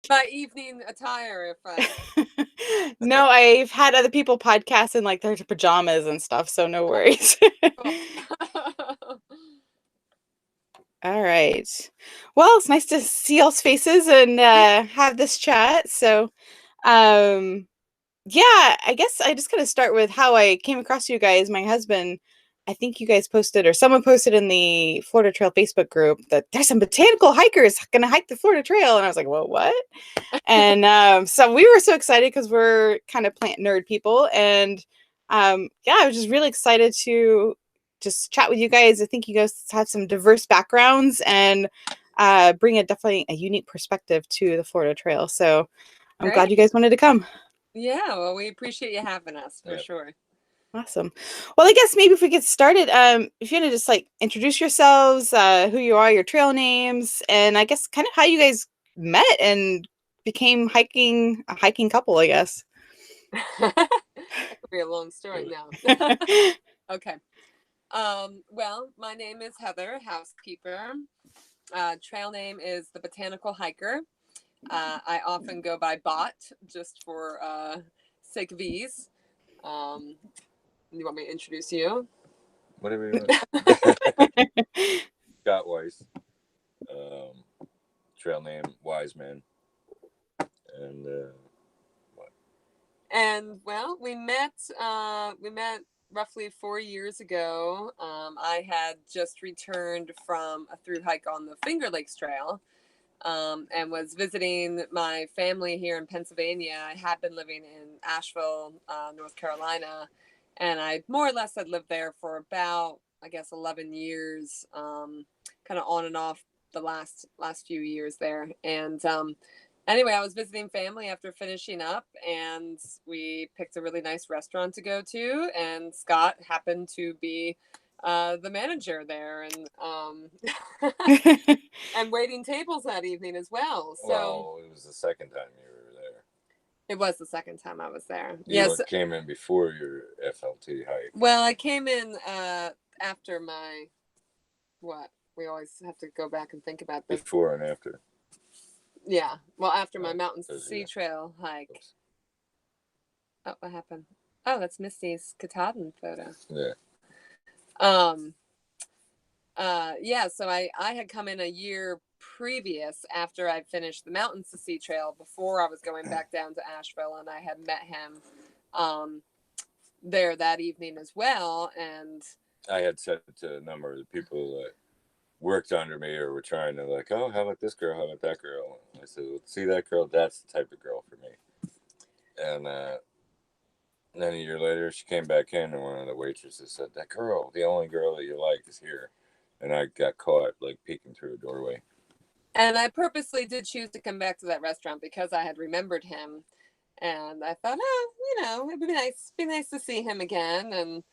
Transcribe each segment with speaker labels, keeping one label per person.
Speaker 1: my evening attire if
Speaker 2: No, I've had other people podcast in like their pajamas and stuff, so no worries.
Speaker 1: Cool.
Speaker 2: All right. Well, it's nice to see y'all's faces and have this chat. So, um, yeah, I guess I just gotta start with how I came across you guys. My husband, I think you guys posted or someone posted in the Florida Trail Facebook group that there's some botanical hikers gonna hike the Florida Trail, and I was like, "Well, what?" And so we were so excited because we're kind of plant nerd people, and yeah, I was just really excited to just chat with you guys. I think you guys have some diverse backgrounds and bring a definitely a unique perspective to the Florida Trail. So I'm glad
Speaker 1: Great.
Speaker 2: you guys wanted to come.
Speaker 1: Yeah, well, we appreciate you having us for
Speaker 3: Yeah.
Speaker 1: sure.
Speaker 2: Awesome. Well, I guess maybe if we get started, if you want to just like introduce yourselves, who you are, your trail names, and I guess kind of how you guys met and became hiking a hiking couple, I guess.
Speaker 1: That could be a long story now. Okay. Well, my name is Heather, housekeeper. Trail name is the Botanical Hiker. I often go by Bot just for sake of ease. Um, you want me to introduce you?
Speaker 3: Whatever you want. Scott Weiss. Trail name Wiseman. And what?
Speaker 1: And well, we met. We met roughly 4 years ago. I had just returned from a through hike on the Finger Lakes Trail, and was visiting my family here in Pennsylvania. I had been living in Asheville, North Carolina, and I more or less had lived there for about, I guess, 11 years, kind of on and off the last few years there. And anyway, I was visiting family after finishing up, and we picked a really nice restaurant to go to. And Scott happened to be the manager there, and waiting tables that evening as well. So
Speaker 3: Well, it was the second time you were there.
Speaker 1: it was the second time I was there.
Speaker 3: You
Speaker 1: Yes.
Speaker 3: came in before your FLT hike.
Speaker 1: Well, I came in after my what? We always have to go back and think about this.
Speaker 3: Before and after.
Speaker 1: Yeah. Well, after my Mountains to
Speaker 3: those are
Speaker 1: Sea
Speaker 3: you.
Speaker 1: Trail hike.
Speaker 3: Oops.
Speaker 1: Oh, what happened? Oh, that's Misty's Katahdin photo.
Speaker 3: Yeah.
Speaker 1: Yeah, so I had come in a year previous after I finished the Mountains to Sea Trail before I was going back down to Asheville, and I had met him there that evening as well. And
Speaker 3: I had said to a number of the people that worked under me or were trying to like, oh, how about this girl? How about that girl? And I said, well, see that girl? That's the type of girl for me. And then a year later, she came back in, and one of the waitresses said, that girl, the only girl that you like, is here. And I got caught like peeking through a doorway.
Speaker 1: And I purposely did choose to come back to that restaurant because I had remembered him, and I thought, oh, it'd be nice to see him again. And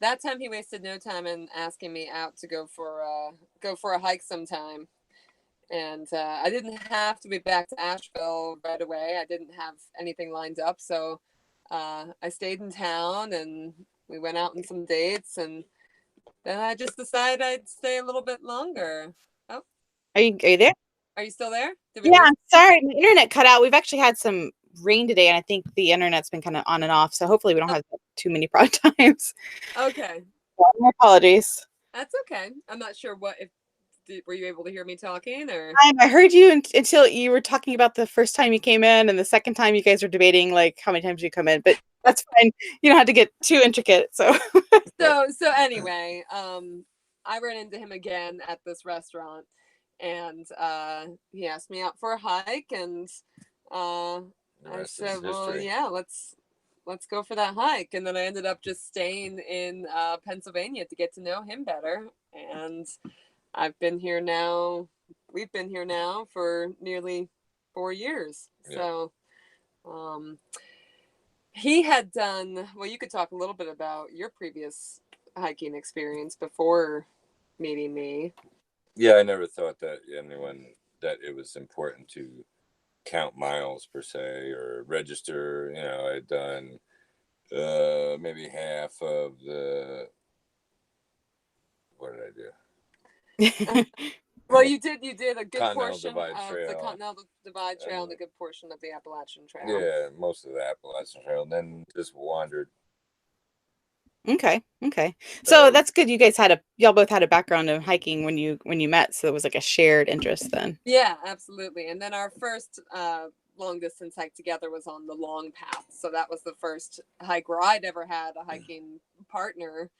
Speaker 1: that time he wasted no time in asking me out to go for a hike sometime. And I didn't have to be back to Asheville right away. I didn't have anything lined up, so I stayed in town, and we went out on some dates, and then I just decided I'd stay a little bit longer. Oh,
Speaker 2: Are you there?
Speaker 1: are you still there? Did we
Speaker 2: Yeah,
Speaker 1: lose?
Speaker 2: I'm sorry, the internet cut out. We've actually had some rain today, and I think the internet's been kind of on and off. So hopefully, we don't have too many problem times.
Speaker 1: Okay,
Speaker 2: My apologies.
Speaker 1: that's okay. I'm not sure were you able to hear me talking or?
Speaker 2: I heard you until you were talking about the first time you came in, and the second time you guys were debating like how many times you come in. But that's fine. You don't have to get too intricate. So
Speaker 1: So anyway, I ran into him again at this restaurant, and he asked me out for a hike, and I said, well, yeah, let's go for that hike. And then I ended up just staying in Pennsylvania to get to know him better. And we've been here now for nearly 4 years. Yeah. So he had done, well, you could talk a little bit about your previous hiking experience before meeting me.
Speaker 3: Yeah, I never thought that it was important to count miles per se or register. I'd done maybe half of the, what did I do?
Speaker 1: Well, you did a good
Speaker 3: Continental
Speaker 1: portion
Speaker 3: Divide
Speaker 1: of the
Speaker 3: Trail.
Speaker 1: Continental Divide Trail and a
Speaker 3: And,
Speaker 1: good portion of the Appalachian Trail.
Speaker 3: yeah, most of the Appalachian Trail, and then just wandered.
Speaker 2: Okay. So
Speaker 3: Uh,
Speaker 2: that's good. Y'all both had a background in hiking when you met, so it was like a shared interest then.
Speaker 1: Yeah, absolutely. And then our first long distance hike together was on the Long Path. So that was the first hike where I'd ever had a hiking partner,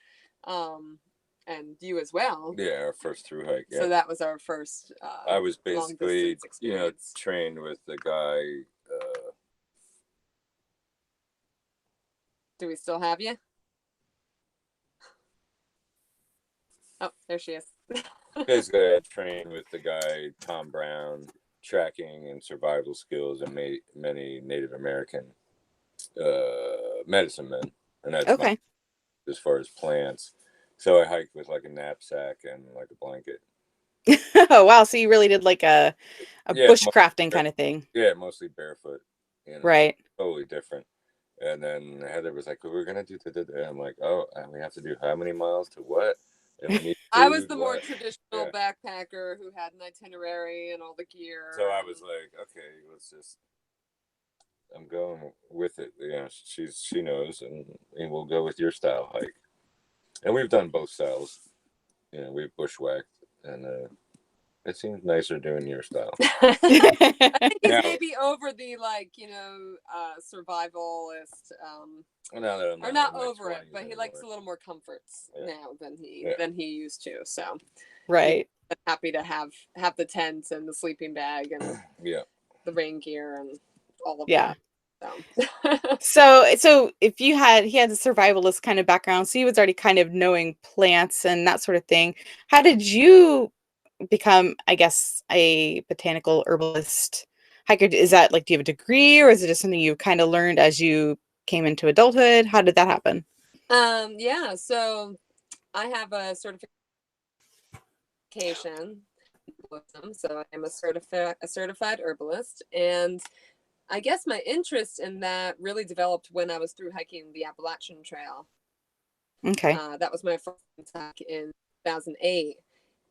Speaker 1: and you as well.
Speaker 3: yeah, our first through hike. Yeah.
Speaker 1: So that was our first
Speaker 3: I was
Speaker 1: long
Speaker 3: basically,
Speaker 1: distance experience.
Speaker 3: trained with the guy.
Speaker 1: Do we still have you? Oh, there she is.
Speaker 3: Basically, I trained with the guy Tom Brown, tracking and survival skills, and many Native American medicine men, and that's
Speaker 2: Okay.
Speaker 3: as far as plants. So I hiked with like a knapsack and like a blanket.
Speaker 2: Oh wow, so you really did like a
Speaker 3: Yeah,
Speaker 2: bushcrafting kind of thing.
Speaker 3: Yeah, mostly barefoot.
Speaker 2: Right.
Speaker 3: Totally different. And then Heather was like, "We're gonna do that." And I'm like, "Oh, and we have to do how many miles to what? And we need
Speaker 1: I was
Speaker 3: food,
Speaker 1: the more
Speaker 3: what?"
Speaker 1: traditional backpacker who had an itinerary and all the gear.
Speaker 3: So I was like, "Okay, I'm going with it. She knows, and we'll go with your style hike." And we've done both styles. We've bushwhacked, and it seems nicer doing your style.
Speaker 1: I think he's
Speaker 3: Now-
Speaker 1: maybe over the survivalist.
Speaker 3: Now that I'm
Speaker 1: Or not
Speaker 3: in my
Speaker 1: over it,
Speaker 3: 20s
Speaker 1: but he
Speaker 3: anymore.
Speaker 1: likes a little more comforts now than he used to. So
Speaker 2: Right.
Speaker 1: I'm happy to have the tent and the sleeping bag and
Speaker 3: Yeah.
Speaker 1: the rain gear and all of
Speaker 2: Yeah.
Speaker 1: that. So
Speaker 2: So if he had a survivalist kind of background, so he was already kind of knowing plants and that sort of thing. How did you become, I guess, a botanical herbalist hiker? Is that like, do you have a degree, or is it just something you kind of learned as you came into adulthood? How did that happen?
Speaker 1: yeah, so I have a certification, so I'm a certified herbalist, and I guess my interest in that really developed when I was through hiking the Appalachian Trail.
Speaker 2: Okay.
Speaker 1: That was my first hike in 2008.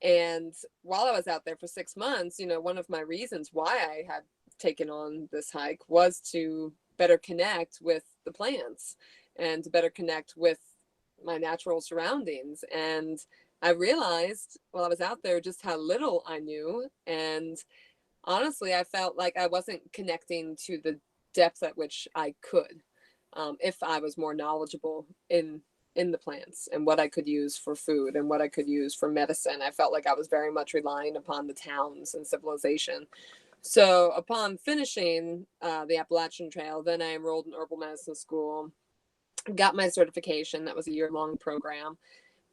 Speaker 1: And while I was out there for 6 months, one of my reasons why I had taken on this hike was to better connect with the plants and to better connect with my natural surroundings. And I realized while I was out there just how little I knew. And honestly, I felt like I wasn't connecting to the depth at which I could, if I was more knowledgeable in the plants and what I could use for food and what I could use for medicine. I felt like I was very much relying upon the towns and civilization. So upon finishing the Appalachian Trail, then I enrolled in herbal medicine school, got my certification. That was a year-long program.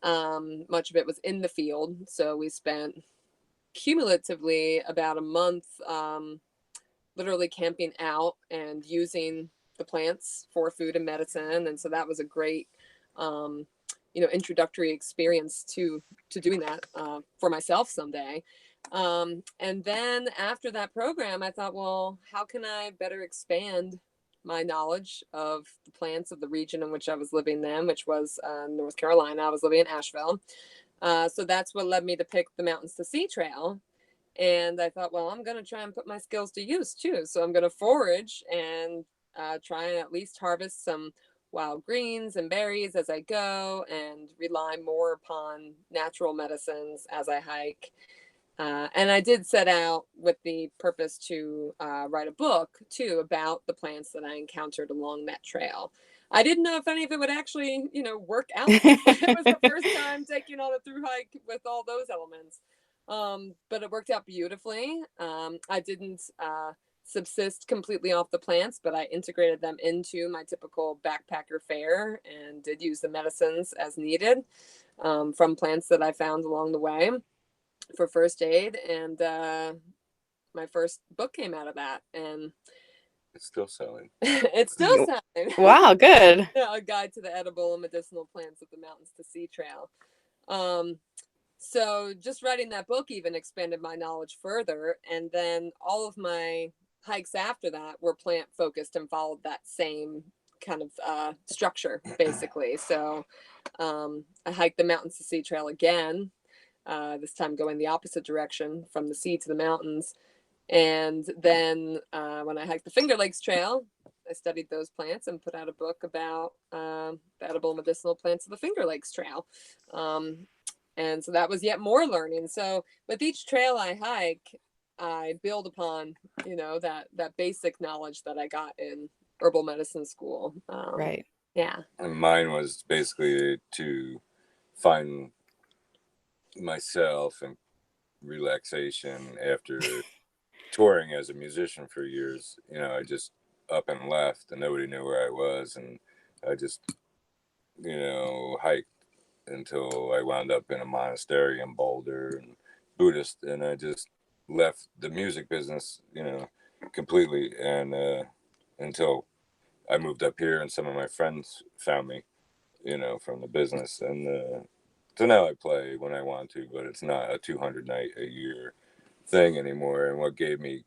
Speaker 1: Much of it was in the field. So we spent cumulatively about a month literally camping out and using the plants for food and medicine. And so that was a great introductory experience to doing that for myself someday. And then after that program, I thought, well, how can I better expand my knowledge of the plants of the region in which I was living then, which was North Carolina. I was living in Asheville. So that's what led me to pick the Mountains to Sea Trail. And I thought, well, I'm going to try and put my skills to use too. So I'm going to forage and try and at least harvest some wild greens and berries as I go and rely more upon natural medicines as I hike. And I did set out with the purpose to write a book too about the plants that I encountered along that trail. I didn't know if any of it would actually, work out. It was the first time taking on a through hike with all those elements. But it worked out beautifully. I didn't subsist completely off the plants, but I integrated them into my typical backpacker fare and did use the medicines as needed from plants that I found along the way for first aid. And my first book came out of that, and
Speaker 3: it's still selling.
Speaker 1: It's still selling.
Speaker 2: Wow, good.
Speaker 1: A guide to the edible and medicinal plants of the Mountains to Sea Trail. So just writing that book even expanded my knowledge further. And then all of my hikes after that were plant focused and followed that same kind of structure, basically. So I hiked the Mountains to Sea Trail again this time going the opposite direction from the sea to the mountains. And then when I hiked the Finger Lakes Trail, I studied those plants and put out a book about the edible medicinal plants of the Finger Lakes Trail. And so that was yet more learning. So with each trail I hike, I build upon, that basic knowledge that I got in herbal medicine school.
Speaker 2: Right.
Speaker 1: Yeah.
Speaker 3: And mine was basically to find myself and relaxation after touring as a musician for years. I just up and left and nobody knew where I was, and I just hiked until I wound up in a monastery in Boulder and Buddhist, and I just left the music business completely, and until I moved up here and some of my friends found me from the business, and so now I play when I want to, but it's not a 200 night a year thing anymore. And what gave me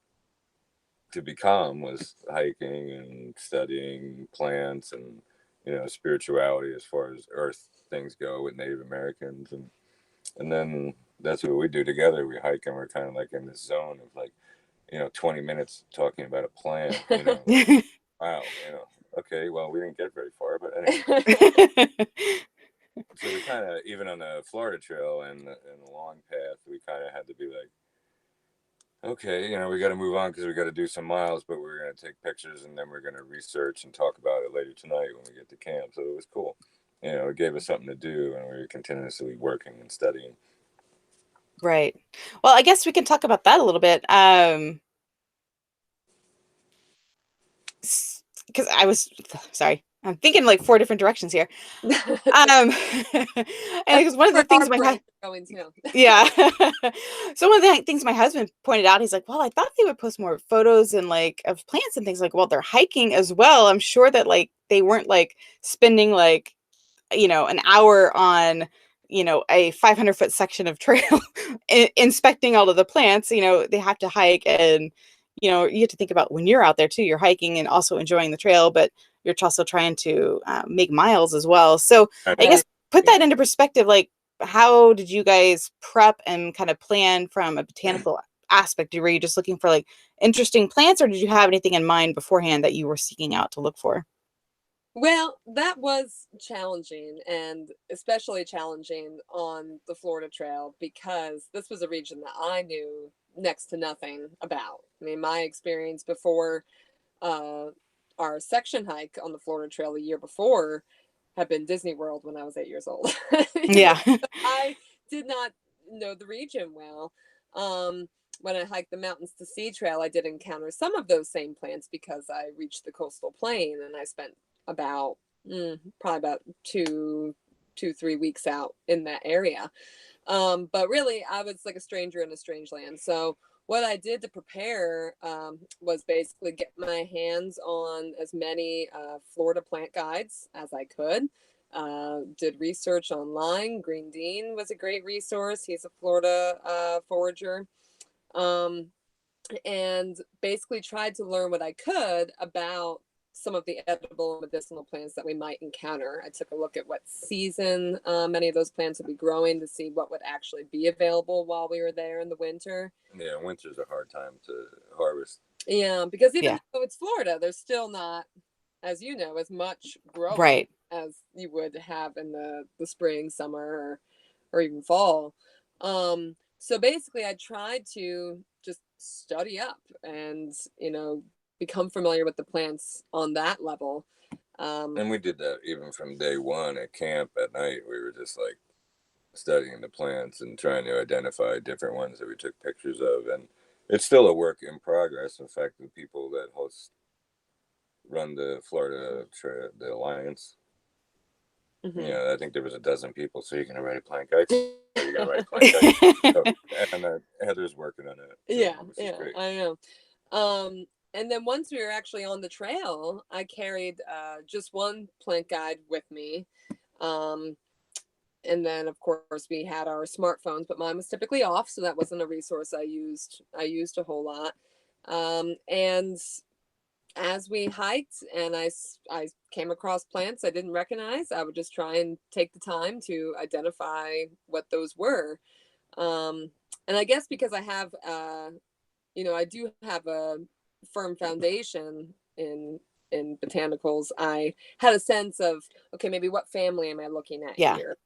Speaker 3: to be calm was hiking and studying plants and spirituality as far as earth things go with Native Americans, and then that's what we do together. We hike and we're kind of like in this zone of like 20 minutes talking about a plant. Wow, okay, well, we didn't get very far, but anyway. So we kind of, even on the Florida Trail and the long path, we kind of had to be like, okay, we got to move on because we got to do some miles, but we're going to take pictures and then we're going to research and talk about it later tonight when we get to camp. So it was cool. It gave us something to do, and we were continuously working and studying.
Speaker 2: Right. Well, I guess we can talk about that a little bit. Because I'm thinking like 4 different directions here. And because one of the things yeah. So one of the things my husband pointed out, he's like, well, I thought they would post more photos and like of plants and things. Like, well, they're hiking as well. I'm sure that like they weren't like spending like an hour on a 500-foot section of trail inspecting all of the plants. They have to hike, and you have to think about when you're out there too, you're hiking and also enjoying the trail, but you're also trying to make miles as well. So I guess put that into perspective. Like, how did you guys prep and kind of plan from a botanical aspect? Were you just looking for like interesting plants, or did you have anything in mind beforehand that you were seeking out to look for?
Speaker 1: Well, that was challenging, and especially challenging on the Florida Trail because this was a region that I knew next to nothing about. I mean, my experience before our section hike on the Florida Trail the year before had been Disney World when I was 8 years old.
Speaker 2: Yeah.
Speaker 1: I did not know the region well. When I hiked the Mountains to Sea Trail, I did encounter some of those same plants because I reached the coastal plain, and I spent about probably about 3 weeks out in that area. But really, I was like a stranger in a strange land. So what I did to prepare was basically get my hands on as many Florida plant guides as I could. Did research online. Green Dean was a great resource. He's a Florida forager. And basically tried to learn what I could about some of the edible medicinal plants that we might encounter. I took a look at what season many of those plants would be growing to see what would actually be available while we were there in the winter.
Speaker 3: Yeah, winter's a hard time to harvest.
Speaker 1: Yeah, because even though it's Florida, there's still not, as you know, as much growing as you would have in the spring, summer, or even fall. So basically, I tried to just study up and, become familiar with the plants on that level.
Speaker 3: And we did that even from day one at camp at night. We were just like studying the plants and trying to identify different ones that we took pictures of. And it's still a work in progress. In fact, the people that run the Florida the Alliance, I think there was a dozen people. So you're going to write a plant guide? You're going to write a plant guide? And Heather's working on it.
Speaker 1: So, I know. And then once we were actually on the trail, I carried just one plant guide with me. And then, of course, we had our smartphones, but mine was typically off, so that wasn't a resource I used a whole lot. And as we hiked and I came across plants I didn't recognize, I would just try and take the time to identify what those were. And I guess because I have, I do have a firm foundation in botanicals, I had a sense of, okay, maybe what family am I looking at
Speaker 2: Yeah.
Speaker 1: here?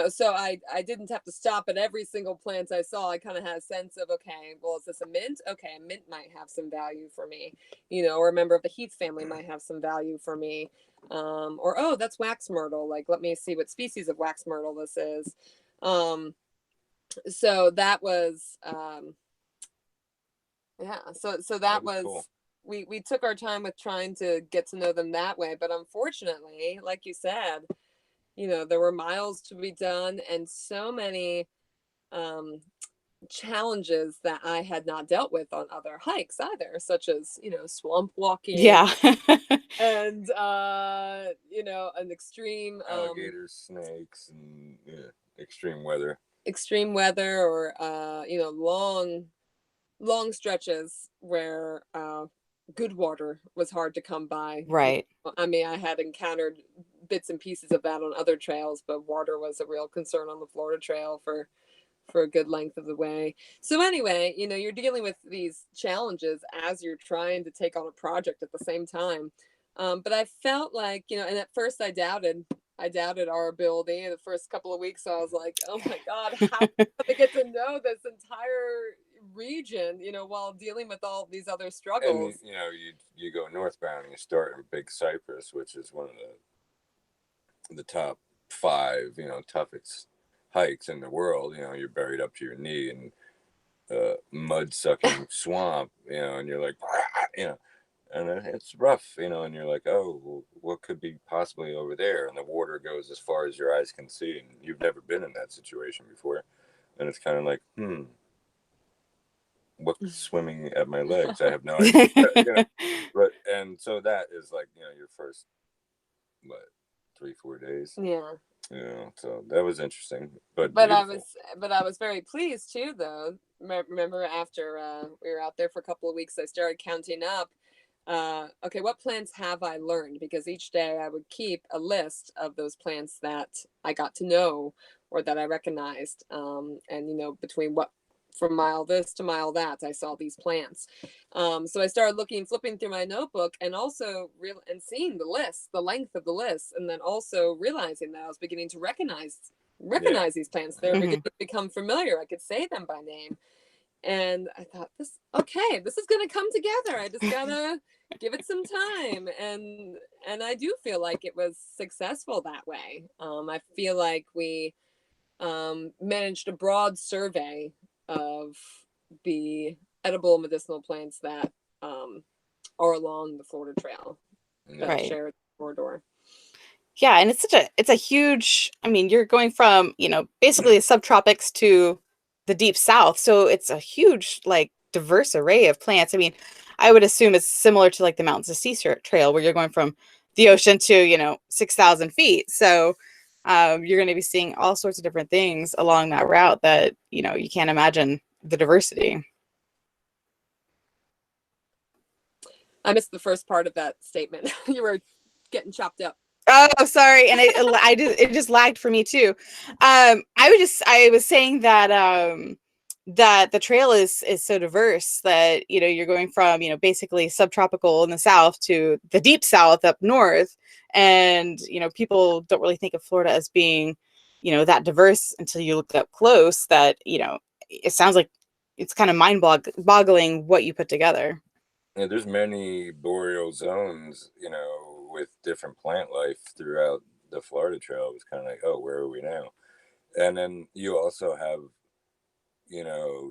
Speaker 1: So I didn't have to stop at every single plant I saw. I kind of had a sense of, okay, well, is this a mint? Okay, a mint might have some value for me, or a member of the heath family might have some value for me. Or, oh, that's wax myrtle. Like, let me see what species of wax myrtle this is. So that was, yeah, so that was
Speaker 3: cool.
Speaker 1: we took our time with trying to get to know them that way, but unfortunately, like you said, there were miles to be done and so many challenges that I had not dealt with on other hikes either, such as, swamp walking,
Speaker 2: Yeah.
Speaker 1: and an extreme
Speaker 3: Alligators, snakes, and extreme weather.
Speaker 1: or long stretches where good water was hard to come by.
Speaker 2: Right.
Speaker 1: I mean, I had encountered bits and pieces of that on other trails, but water was a real concern on the Florida Trail for a good length of the way. So anyway, you're dealing with these challenges as you're trying to take on a project at the same time. But I felt like, and at first I doubted our ability. The first couple of weeks, I was like, oh my God, how do I get to know this entire region, while dealing with all these other struggles?
Speaker 3: And you go northbound and you start in Big Cypress, which is one of the top 5, toughest hikes in the world. You're buried up to your knee in mud sucking swamp, and you're like, and it's rough, and you're like, oh, well, what could be possibly over there? And the water goes as far as your eyes can see, and you've never been in that situation before, and it's kind of like, what's swimming at my legs? I have no idea. But and so that is like, your first, what, 3-4 days.
Speaker 1: Yeah.
Speaker 3: So that was interesting, but
Speaker 1: I was very pleased too, though. Remember, after we were out there for a couple of weeks, I started counting up. Okay, what plants have I learned? Because each day I would keep a list of those plants that I got to know or that I recognized. And between from mile this to mile that, I saw these plants. So I started flipping through my notebook, and also seeing the list, the length of the list, and then also realizing that I was beginning to recognize these plants. They're beginning to become familiar. I could say them by name. And I thought, this is gonna come together. I just gotta give it some time. And I do feel like it was successful that way. I feel like we managed a broad survey of the edible medicinal plants that are along the Florida Trail that
Speaker 2: Right.
Speaker 1: share the corridor.
Speaker 2: Yeah, and it's a huge, I mean, you're going from, basically the subtropics to the deep south. So it's a huge, like, diverse array of plants. I mean, I would assume it's similar to like the Mountains of Sea Trail, where you're going from the ocean to, 6,000 feet. So you're going to be seeing all sorts of different things along that route that, you can't imagine the diversity.
Speaker 1: I missed the first part of that statement. You were getting chopped up.
Speaker 2: Oh, sorry, and it just lagged for me too. I was saying that that the trail is so diverse that you're going from basically subtropical in the south to the deep south up north, and people don't really think of Florida as being that diverse until you look up close. That it sounds like it's kind of mind-boggling what you put together.
Speaker 3: Yeah, there's many boreal zones, with different plant life throughout the Florida Trail. It was kind of like, oh, where are we now? And then you also have,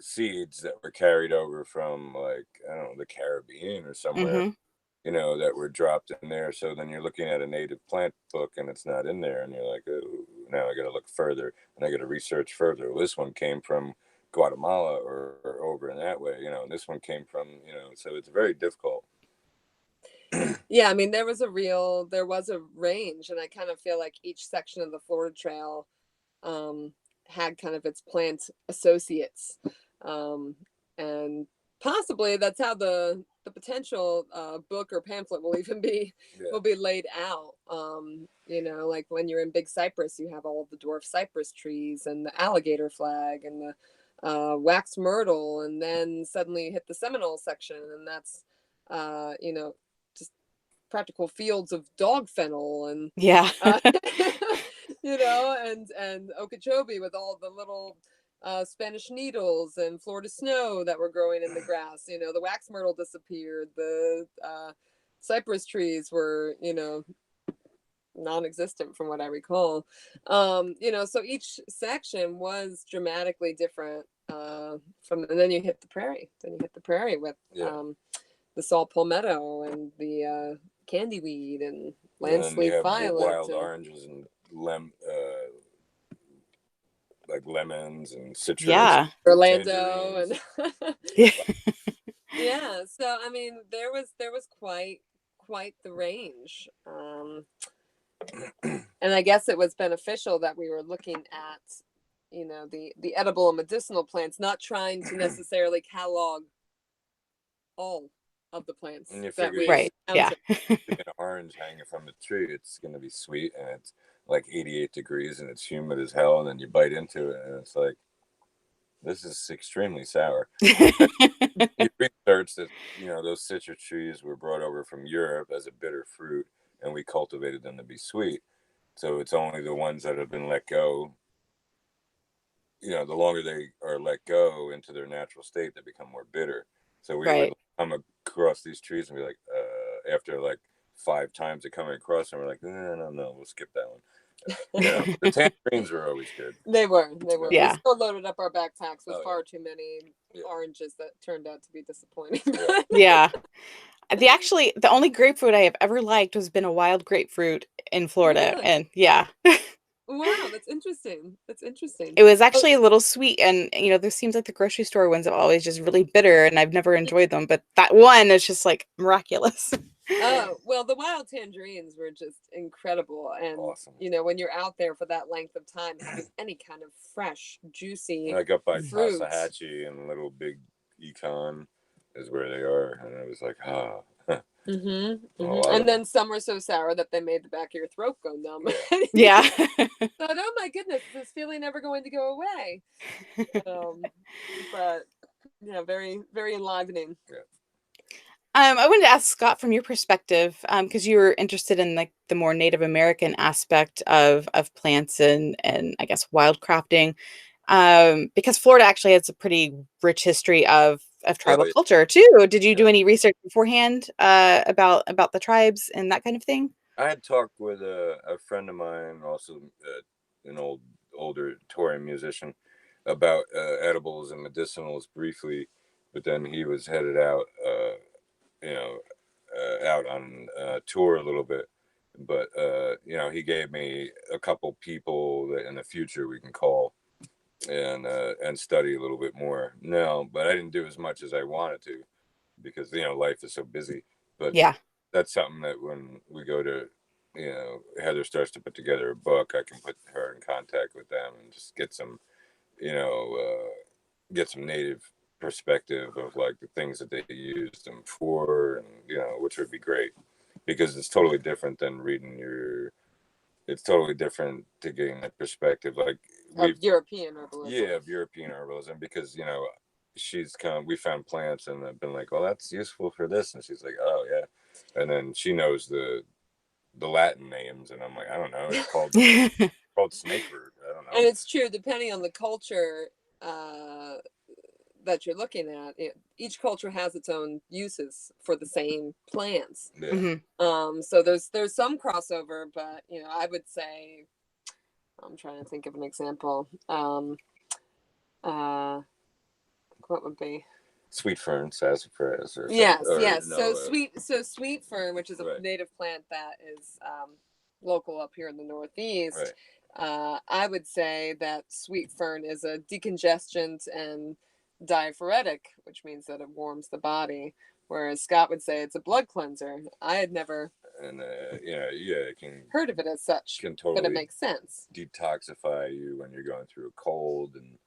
Speaker 3: seeds that were carried over from, like, I don't know, the Caribbean or somewhere,
Speaker 2: Mm-hmm.
Speaker 3: that were dropped in there. So then you're looking at a native plant book and it's not in there. And you're like, oh, now I got to look further and I got to research further. Well, this one came from Guatemala or over in that way, and this one came from, so it's very difficult.
Speaker 1: Yeah, I mean, there was a range, and I kind of feel like each section of the Florida Trail had kind of its plant associates. And possibly that's how the potential book or pamphlet will even be will be laid out. You know, like when you're in Big Cypress, you have all of the dwarf cypress trees and the alligator flag and the wax myrtle, and then suddenly you hit the Seminole section, and that's you know, just practical fields of dog fennel and
Speaker 2: Yeah.
Speaker 1: you know, and Okeechobee with all the little Spanish needles and Florida snow that were growing in the grass. You know, the wax myrtle disappeared. The cypress trees were, you know, non-existent from what I recall. You know, so each section was dramatically different. And then you hit the prairie. Then you hit the prairie with the salt palmetto and the candyweed and landsleep violet,
Speaker 3: wild oranges and like lemons and citrus.
Speaker 2: Yeah.
Speaker 1: Orlando and
Speaker 2: Yeah.
Speaker 1: yeah. So I mean, there was quite the range. And I guess it was beneficial that we were looking at, you know, the edible and medicinal plants, not trying to necessarily catalog all of the plants
Speaker 3: And you
Speaker 1: that
Speaker 3: figure
Speaker 1: we
Speaker 2: Right. Yeah.
Speaker 3: an orange hanging from the tree, it's going to be sweet, and it's like 88 degrees and it's humid as hell, and then you bite into it and it's like, this is extremely sour. You research that, you know, those citrus trees were brought over from Europe as a bitter fruit, and we cultivated them to be sweet. So it's only the ones that have been let go, you know, the longer they are let go into their natural state, they become more bitter. So we would come across these trees and be like, after like 5 times of coming across them, we're like, no, we'll skip that one. Yeah, the tangerines were always good.
Speaker 1: They were.
Speaker 2: Yeah.
Speaker 1: We still loaded up our backpacks with far too many oranges that turned out to be disappointing.
Speaker 2: Yeah. The only grapefruit I have ever liked has been a wild grapefruit in Florida.
Speaker 1: Really?
Speaker 2: And yeah.
Speaker 1: Wow, that's interesting.
Speaker 2: It was actually a little sweet, and you know, there seems like the grocery store ones are always just really bitter, and I've never enjoyed them, but that one is just like miraculous.
Speaker 1: Oh, well, the wild tangerines were just incredible. And,
Speaker 3: awesome.
Speaker 1: You know, when you're out there for that length of time, having any kind of fresh, juicy
Speaker 3: like up by
Speaker 1: fruit.
Speaker 3: Tassahatchee and Little Big Econ is where they are. And it was like,
Speaker 1: And then some were so sour that they made the back of your throat go numb.
Speaker 2: Yeah.
Speaker 1: Thought, oh my goodness, is this feeling never going to go away? But, yeah, very, very enlivening.
Speaker 3: Yeah.
Speaker 2: I wanted to ask Scott, from your perspective, because you were interested in like the more Native American aspect of plants and I guess wildcrafting, because Florida actually has a pretty rich history of tribal culture too. Did you do any research beforehand about the tribes and that kind of thing?
Speaker 3: I had talked with a friend of mine, also an older touring musician, about edibles and medicinals briefly, but then he was headed out. Out on tour a little bit, but you know, he gave me a couple people that in the future we can call and study a little bit more now. But I didn't do as much as I wanted to because, you know, life is so busy. But
Speaker 2: yeah,
Speaker 3: that's something that when we go to, you know, Heather starts to put together a book, I can put her in contact with them and just get some, you know, get some native perspective of like the things that they used them for, and you know, which would be great because it's totally different than reading it's totally different to getting that perspective like
Speaker 1: of European herbalism.
Speaker 3: Yeah, of European herbalism, because, you know, we found plants and I've been like, well, that's useful for this, and she's like, oh yeah, and then she knows the Latin names, and I'm like, I don't know, it's called called snake root. I don't know.
Speaker 1: And it's true, depending on the culture that you're looking at, each culture has its own uses for the same plants.
Speaker 3: Yeah.
Speaker 2: Mm-hmm.
Speaker 1: So there's some crossover, but you know, I would say, I'm trying to think of an example. What would be?
Speaker 3: Sweet fern, sassafras, or
Speaker 1: yes.
Speaker 3: No,
Speaker 1: so sweet fern, which is a native plant that is local up here in the Northeast. I would say that sweet fern is a decongestant and diaphoretic, which means that it warms the body, whereas Scott would say it's a blood cleanser. I had never
Speaker 3: it can
Speaker 1: heard of it as such,
Speaker 3: can totally
Speaker 1: but it makes sense.
Speaker 3: detoxify you when you're going through a cold, and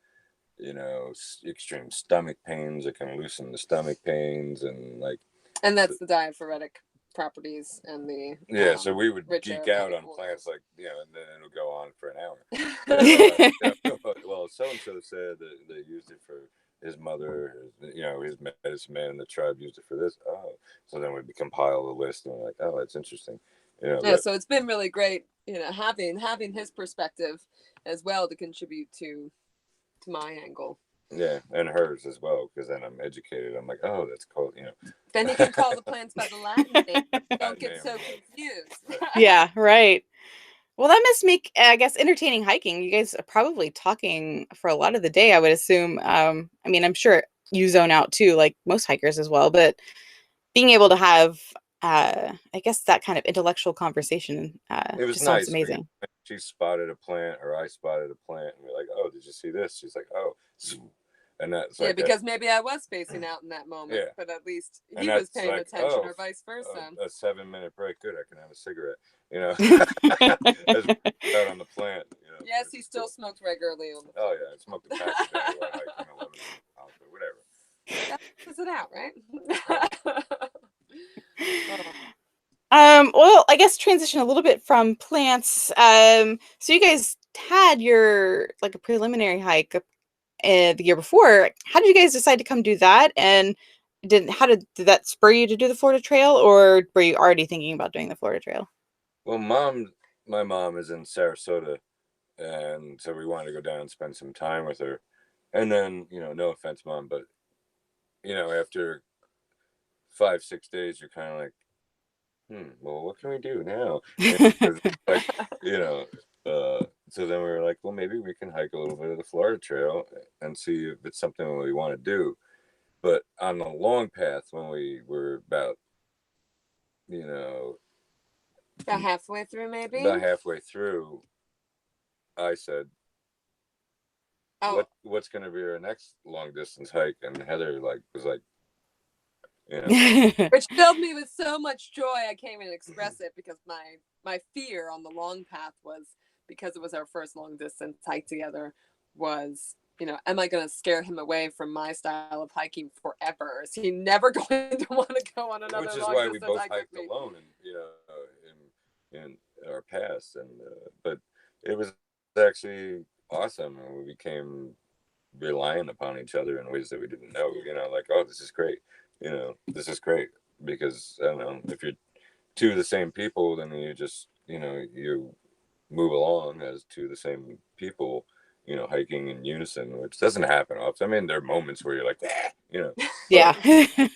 Speaker 3: you know, extreme stomach pains. It can loosen the stomach pains and like.
Speaker 1: And that's the diaphoretic properties and the
Speaker 3: Yeah, so we would
Speaker 1: rich
Speaker 3: geek out
Speaker 1: aromatic
Speaker 3: on
Speaker 1: oils.
Speaker 3: plants like, you know, and then it'll go on for an hour. You know, well, so and so said that they used it for his mother, you know, his medicine man in the tribe used it for this. Oh, so then we compile the list and we're like, oh, that's interesting. You know,
Speaker 1: yeah, so it's been really great, you know, having his perspective as well to contribute to my angle.
Speaker 3: yeah, and hers as well, because then I'm educated. I'm like, oh, that's cool. You know,
Speaker 1: Then he can call the plants by the Latin name. Don't
Speaker 3: Latin
Speaker 1: get
Speaker 3: name,
Speaker 1: so
Speaker 3: right.
Speaker 1: confused.
Speaker 2: Yeah, right. Well, that must make, I guess, entertaining hiking. You guys are probably talking for a lot of the day, I would assume. I mean, I'm sure you zone out too, like most hikers as well, but being able to have, I guess, that kind of intellectual conversation
Speaker 3: It was
Speaker 2: just sounds
Speaker 3: nice.
Speaker 2: amazing.
Speaker 3: She spotted a plant, or I spotted a plant, and we're like, "Oh, did you see this?" She's like, "Oh," and that's
Speaker 1: Yeah,
Speaker 3: like
Speaker 1: because maybe I was spacing out in that moment,
Speaker 3: Yeah.
Speaker 1: but at least
Speaker 3: And
Speaker 1: he was
Speaker 3: that's
Speaker 1: paying
Speaker 3: like,
Speaker 1: attention,
Speaker 3: oh,
Speaker 1: or vice versa.
Speaker 3: a 7-minute break. Good, I can have a cigarette. You know, as we out on the plant. You know,
Speaker 1: Yes, he still smoked regularly on the
Speaker 3: Oh yeah, I smoked a pack a day while hiking 11 miles, but whatever.
Speaker 1: That puts it out, right?
Speaker 2: Well, I guess transition a little bit from plants. So you guys had your like a preliminary hike the year before. How did you guys decide to come do that? And did that spur you to do the Florida Trail, or were you already thinking about doing the Florida Trail?
Speaker 3: Well, my mom is in Sarasota, and so we wanted to go down and spend some time with her. And then, you know, no offense, mom, but you know, after 5, 6 days, you're kind of like, well, what can we do now? And like, you know, so then we were like, well, maybe we can hike a little bit of the Florida Trail and see if it's something we want to do. But on the long path, when we were about, you know,
Speaker 1: About halfway through, maybe.
Speaker 3: about halfway through, I said,
Speaker 1: Oh,
Speaker 3: what's going to be our next long distance hike? And Heather was like, you know,
Speaker 1: which filled me with so much joy I can't even express it, because my fear on the long path was, because it was our first long distance hike together, was, you know, am I going to scare him away from my style of hiking forever? Is he never going to want to go on another
Speaker 3: which is
Speaker 1: long
Speaker 3: why we
Speaker 1: distance
Speaker 3: both
Speaker 1: hike
Speaker 3: hiked
Speaker 1: with me?
Speaker 3: alone, and you know, in our past, and but it was actually awesome, and we became relying upon each other in ways that we didn't know. You know, like, oh, this is great. You know, this is great, because I don't know, if you're two of the same people, then you just, you know, you move along as two of the same people, you know, hiking in unison, which doesn't happen often. I mean, there are moments where you're like, you know,
Speaker 2: Yeah.
Speaker 3: and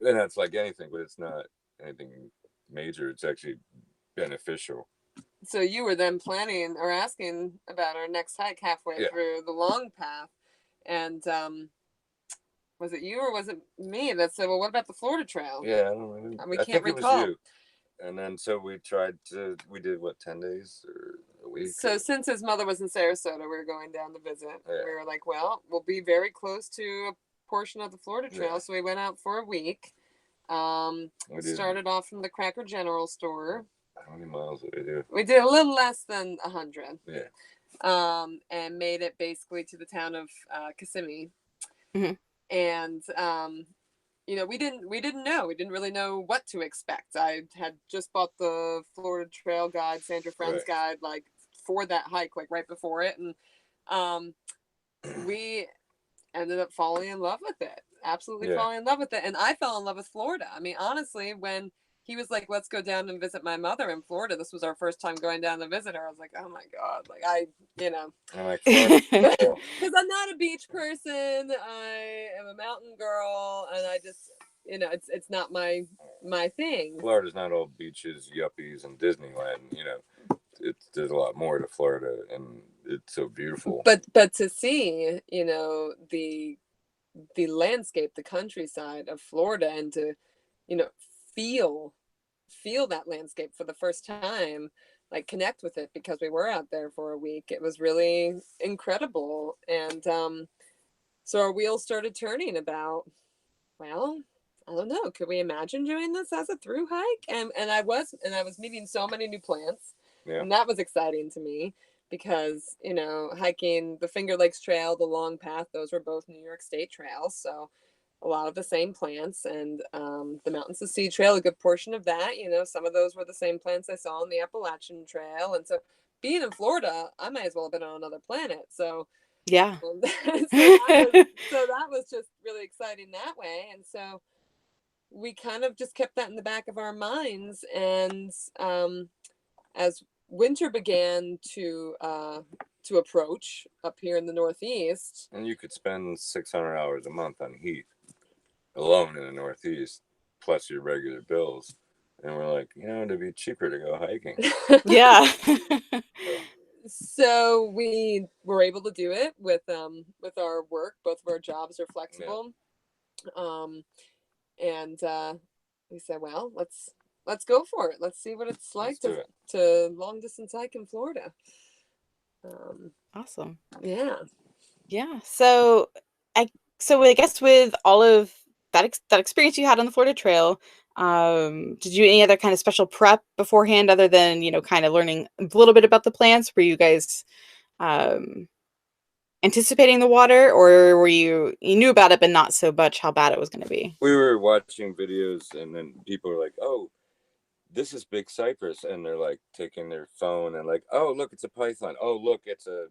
Speaker 3: that's like anything, but it's not anything major. It's actually beneficial.
Speaker 1: So you were then planning or asking about our next hike halfway
Speaker 3: Yeah.
Speaker 1: through the long path, and was it you or was it me that said, well, what about the Florida Trail?
Speaker 3: Yeah, I don't know.
Speaker 1: We
Speaker 3: I
Speaker 1: can't
Speaker 3: think it was
Speaker 1: recall.
Speaker 3: you. And then so we did what, 10 days or a week?
Speaker 1: So since his mother was in Sarasota, we were going down to visit.
Speaker 3: Yeah.
Speaker 1: We were like, well, we'll be very close to a portion of the Florida Trail.
Speaker 3: Yeah.
Speaker 1: So we went out for a week.
Speaker 3: We did.
Speaker 1: Started off from the Cracker General store.
Speaker 3: How many miles did we do?
Speaker 1: We did a little less than 100.
Speaker 3: Yeah.
Speaker 1: And made it basically to the town of Kissimmee.
Speaker 2: Mhm.
Speaker 1: And you know, we didn't really know what to expect. I had just bought the Florida Trail Guide, Sandra Friend's
Speaker 3: Right.
Speaker 1: guide, like for that hike, like right before it, and we ended up falling in love with it. Absolutely
Speaker 3: Yeah.
Speaker 1: falling in love with it, and I fell in love with Florida. I mean, honestly, when he was like, "Let's go down and visit my mother in Florida," this was our first time going down to visit her. I was like, "Oh my god!" Like
Speaker 3: I'm like, Florida.
Speaker 1: because I'm not a beach person. I am a mountain girl, and I just, it's not my thing.
Speaker 3: Florida's not all beaches, yuppies, and Disneyland. You know, there's a lot more to Florida, and it's so beautiful.
Speaker 1: But to see, the landscape, the countryside of Florida, and to, feel that landscape for the first time, like connect with it, because we were out there for a week. It was really incredible. And so our wheels started turning about, well, I don't know, could we imagine doing this as a through hike? And I was meeting so many new plants.
Speaker 3: Yeah.
Speaker 1: And that was exciting to me. because, you know, hiking the Finger Lakes Trail, the Long Path, those were both New York State trails. So a lot of the same plants, and the Mountains to Sea Trail, a good portion of that, you know, some of those were the same plants I saw on the Appalachian Trail. And so being in Florida, I might as well have been on another planet. So,
Speaker 2: Yeah.
Speaker 1: so that was just really exciting that way. And so we kind of just kept that in the back of our minds. And as winter began to approach up here in the Northeast,
Speaker 3: And you could spend 600 hours a month on heat alone in the Northeast, plus your regular bills. And we're like, you know, it'd be cheaper to go hiking.
Speaker 2: Yeah.
Speaker 1: So we were able to do it with our work. Both of our jobs are flexible. And we said, well, let's go for it. Let's see what it's like to long distance hike in Florida.
Speaker 2: Awesome.
Speaker 1: Yeah.
Speaker 2: Yeah. So I guess with all of that that experience you had on the Florida Trail, did you do any other kind of special prep beforehand other than, you know, kind of learning a little bit about the plants? Were you guys anticipating the water, or were you knew about it but not so much how bad it was going to be?
Speaker 3: We were watching videos, and then people were like, oh, this is big cypress, and they're like taking their phone and like, oh, look, it's a python. Oh, look, it's a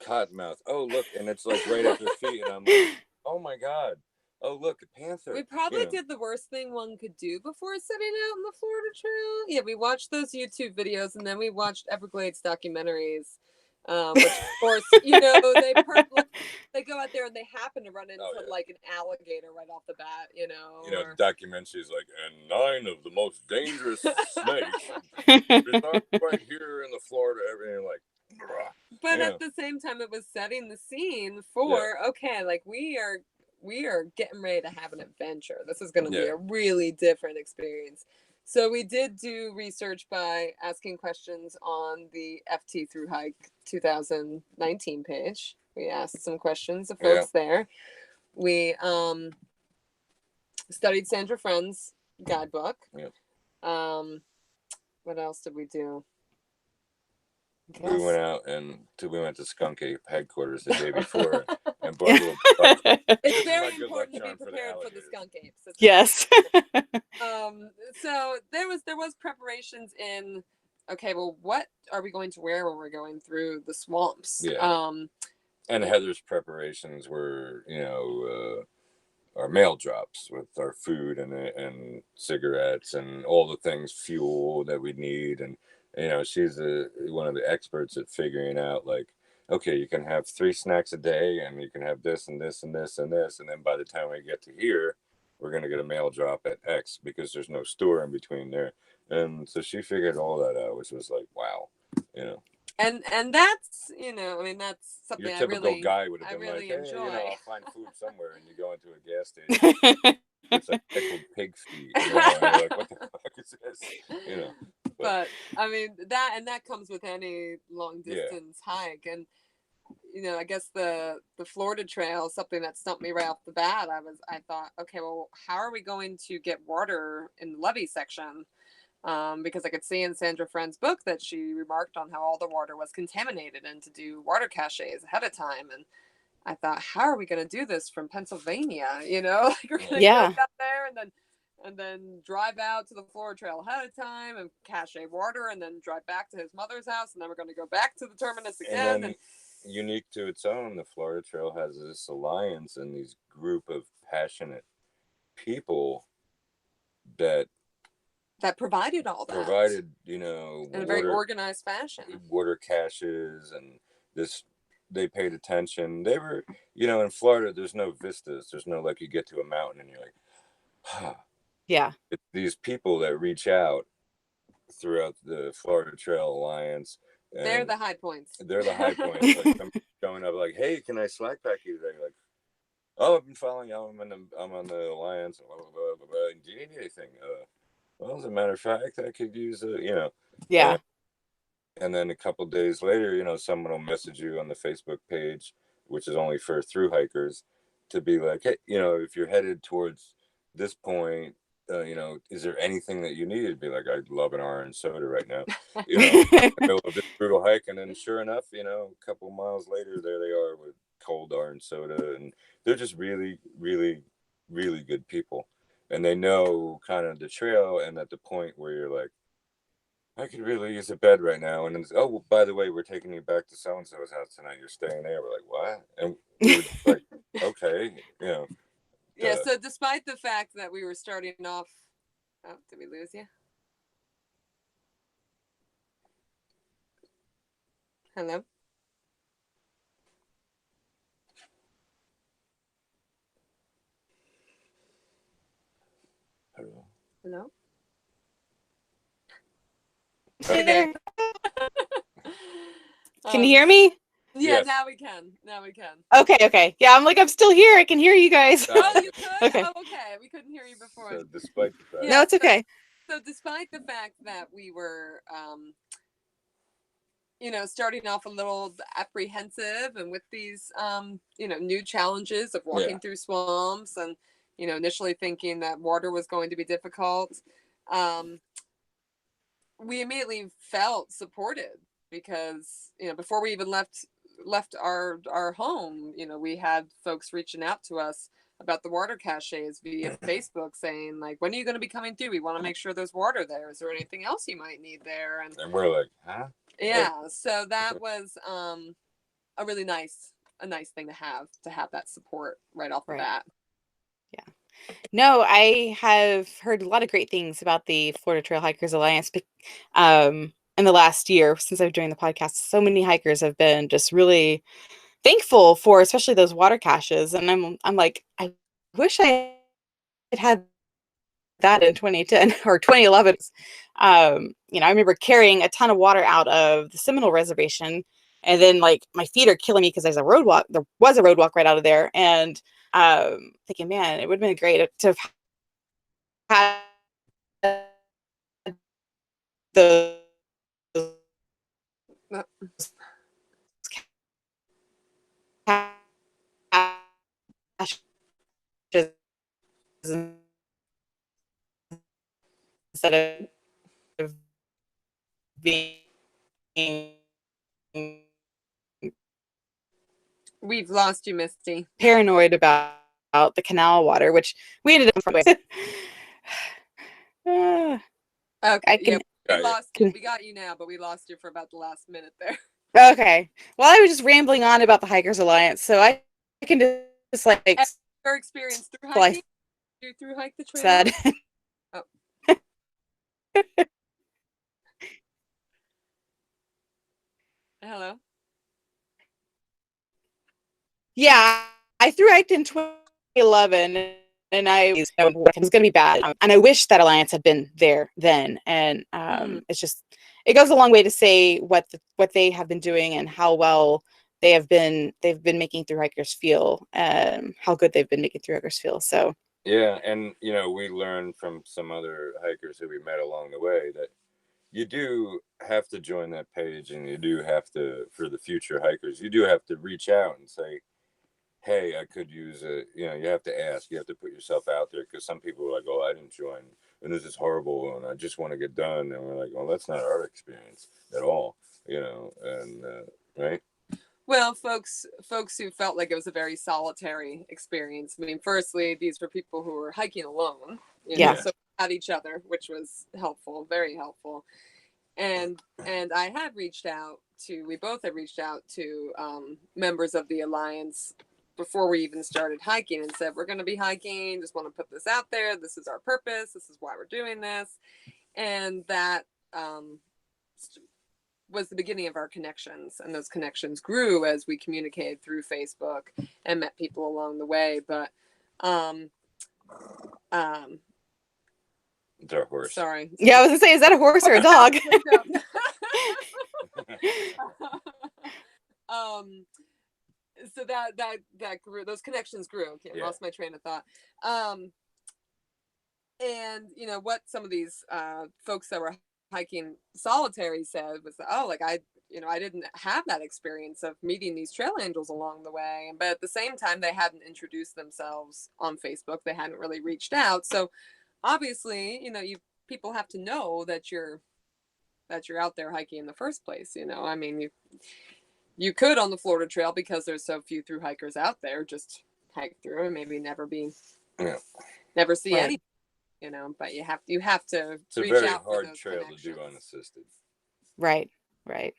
Speaker 3: cottonmouth. Oh, look, and it's like right at their feet, and I'm like, oh my god. Oh, look, a panther.
Speaker 1: We probably did the worst thing one could do before setting out on the Florida Trail. Yeah, we watched those YouTube videos, and then we watched Everglades documentaries, which of course, you know, they go out there and they happen to run into like an alligator right off the bat, you know.
Speaker 3: You know, documentaries like, and 9 of the most dangerous snakes reside right here in the Florida area, like.
Speaker 1: But at the same time, it was setting the scene for okay, like we are getting ready to have an adventure. This is going to be a really different experience. So we did do research by asking questions on the FT Through Hike 2019 page. We asked some questions of folks there. We studied Sandra Friend's guidebook. What else did we do?
Speaker 3: We went out and we went to Skunk Ape headquarters the day before and bought a little.
Speaker 1: It's very important to be prepared for the skunk apes.
Speaker 2: Yes.
Speaker 1: So there was preparations in. Okay, well, what are we going to wear when we're going through the swamps?
Speaker 3: Yeah. And Heather's preparations were, you know, our mail drops with our food and cigarettes and all the things, fuel that we need. And, you know, she's one of the experts at figuring out, like, okay, you can have 3 snacks a day and you can have this and this and this and this. And then by the time we get to here, we're going to get a mail drop at X because there's no store in between there. And so she figured all that out, which was like, wow, you know.
Speaker 1: And that's, you know, I mean, that's something
Speaker 3: your typical guy would have been
Speaker 1: really
Speaker 3: like, hey,
Speaker 1: enjoy.
Speaker 3: you know, I'll find food somewhere, and you go into a gas station, it's like pickled pig feet. You know, and you're like, what the fuck is this? You know.
Speaker 1: But I mean, that comes with any long distance hike. And you know, I guess the Florida Trail is something that stumped me right off the bat. I thought, okay, well, how are we going to get water in the levee section? Because I could see in Sandra Friend's book that she remarked on how all the water was contaminated and to do water caches ahead of time. And I thought, how are we going to do this from Pennsylvania? You know, like we're going to go out there and then drive out to the Florida Trail ahead of time and cache water and then drive back to his mother's house. And then we're going to go back to the terminus again.
Speaker 3: And unique to its own, the Florida Trail has this alliance and these group of passionate people that
Speaker 1: provided all that.
Speaker 3: Provided, you know,
Speaker 1: in a very organized fashion.
Speaker 3: Water caches and this, they paid attention. They were, you know, in Florida, there's no vistas. There's no, like, you get to a mountain and you're like,
Speaker 2: yeah.
Speaker 3: It's these people that reach out throughout the Florida Trail Alliance.
Speaker 1: They're the high points.
Speaker 3: They're the high points. Like somebody showing up like, hey, can I slack pack you today? Like, oh, I've been following you. I'm on the Alliance. Blah, blah, blah, blah. Do you need anything? Well, as a matter of fact, I could use you know.
Speaker 2: Yeah.
Speaker 3: And then a couple of days later, you know, someone will message you on the Facebook page, which is only for through hikers, to be like, hey, you know, if you're headed towards this point, is there anything that you need? It'd be like, I'd love an orange soda right now, in the middle of this brutal hike. And then sure enough, a couple miles later, there they are with cold orange soda. And they're just really, really, really good people. And they know kind of the trail, and at the point where you're like, I could really use a bed right now. And then, oh, well, by the way, we're taking you back to so-and-so's house tonight. You're staying there. We're like, what? And we were just like, okay,
Speaker 1: Yeah, so despite the fact that we were starting off, oh, did we lose you? Hello? Hello? Hey there.
Speaker 2: Can you hear me?
Speaker 1: Yeah,
Speaker 3: Yes.
Speaker 1: now we can.
Speaker 2: Okay. Yeah, I'm still here. I can hear you guys.
Speaker 1: Oh, you could?
Speaker 2: Okay.
Speaker 1: Oh, okay. We couldn't hear you before.
Speaker 3: So despite the fact,
Speaker 2: No, it's okay.
Speaker 1: So despite the fact that we were, starting off a little apprehensive and with these, new challenges of walking through swamps and, initially thinking that water was going to be difficult, we immediately felt supported because, before we even left our home, we had folks reaching out to us about the water caches via Facebook saying like, when are you going to be coming through? We want to make sure there's water there. Is there anything else you might need there?
Speaker 3: And we're like, huh?
Speaker 1: Yeah, so that was a really nice thing to have that support right off the bat.
Speaker 2: Yeah. No, I have heard a lot of great things about the Florida Trail Hikers Alliance in the last year since I've joined the podcast. So many hikers have been just really thankful for, especially those water caches, and I'm like, I wish I had that in 2010 or 2011. I remember carrying a ton of water out of the Seminole Reservation, and then like my feet are killing me because there was a roadwalk right out of there, and thinking, man, it would have been great to have had those caches instead of being
Speaker 1: We've lost you, Misty.
Speaker 2: paranoid about the canal water, which we ended up with.
Speaker 1: Okay, we lost you. We got you now, but we lost you for about the last minute there.
Speaker 2: Okay. Well, I was just rambling on about the Hikers Alliance, so I can just like
Speaker 1: your experience through hiking. You through hike the trail.
Speaker 2: Said.
Speaker 1: Oh. Hello.
Speaker 2: Yeah, I through hiked in 2011, and I was going to be bad, and I wish that Alliance had been there then. And it's just, it goes a long way to say what they have been doing and how well they've been making through hikers feel, how good they've been making through hikers feel. So
Speaker 3: yeah, and we learned from some other hikers who we met along the way that you do have to join that page, and you do have to, for the future hikers, you do have to reach out and say, hey, I could use you have to ask, you have to put yourself out there, because some people are like, oh, I didn't join and this is horrible and I just want to get done. And we're like, well, that's not our experience at all, and right.
Speaker 1: Well, folks who felt like it was a very solitary experience. I mean, firstly, these were people who were hiking alone, so at each other, which was helpful, very helpful. And I had reached out to, we both had reached out to members of the Alliance before we even started hiking and said, we're going to be hiking, just want to put this out there. This is our purpose. This is why we're doing this. And that was the beginning of our connections, and those connections grew as we communicated through Facebook and met people along the way. But
Speaker 3: it's our horse.
Speaker 1: Sorry.
Speaker 2: Yeah, I was gonna say, is that a horse or a dog?
Speaker 1: So that grew, those connections grew. Okay, I lost my train of thought. And what some of these folks that were hiking solitary said was, oh, like I didn't have that experience of meeting these trail angels along the way. But at the same time, they hadn't introduced themselves on Facebook. They hadn't really reached out. So obviously, people have to know that you're out there hiking in the first place. I mean, you could on the Florida Trail, because there's so few through hikers out there, just hike through and maybe never
Speaker 3: Yeah.
Speaker 1: see
Speaker 2: Right.
Speaker 1: any, but you have to
Speaker 3: It's a
Speaker 1: reach
Speaker 3: very
Speaker 1: out for
Speaker 3: hard
Speaker 1: those
Speaker 3: trail to do
Speaker 1: connections.
Speaker 3: unassisted.
Speaker 2: Right. Right.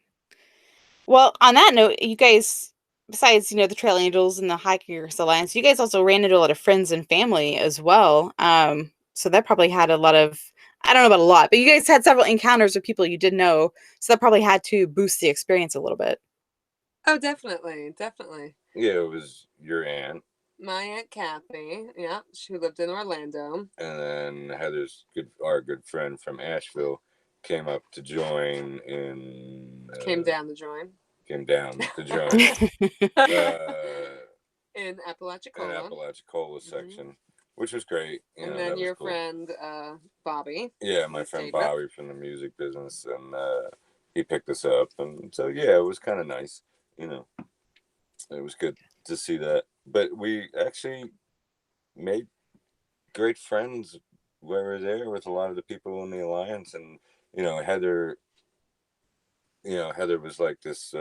Speaker 2: Well, on that note, you guys, besides, the Trail Angels and the Hikers Alliance, you guys also ran into a lot of friends and family as well. So that probably had a lot of, I don't know about a lot, but you guys had several encounters with people you didn't know. So that probably had to boost the experience a little bit.
Speaker 1: Oh, definitely. Definitely.
Speaker 3: Yeah, it was your aunt.
Speaker 1: My Aunt Kathy, yeah, she lived in Orlando.
Speaker 3: And then our good friend from Asheville came up to join
Speaker 1: Came down to join.
Speaker 3: Came down to join
Speaker 1: In Apalachicola.
Speaker 3: in Apalachicola section, which was great.
Speaker 1: And then your friend Bobby.
Speaker 3: Yeah, my friend Bobby from the music business, and he picked us up, and so yeah, it was kind of nice. It was good to see that. But we actually made great friends while we were there with a lot of the people in the alliance, and Heather. Heather was like this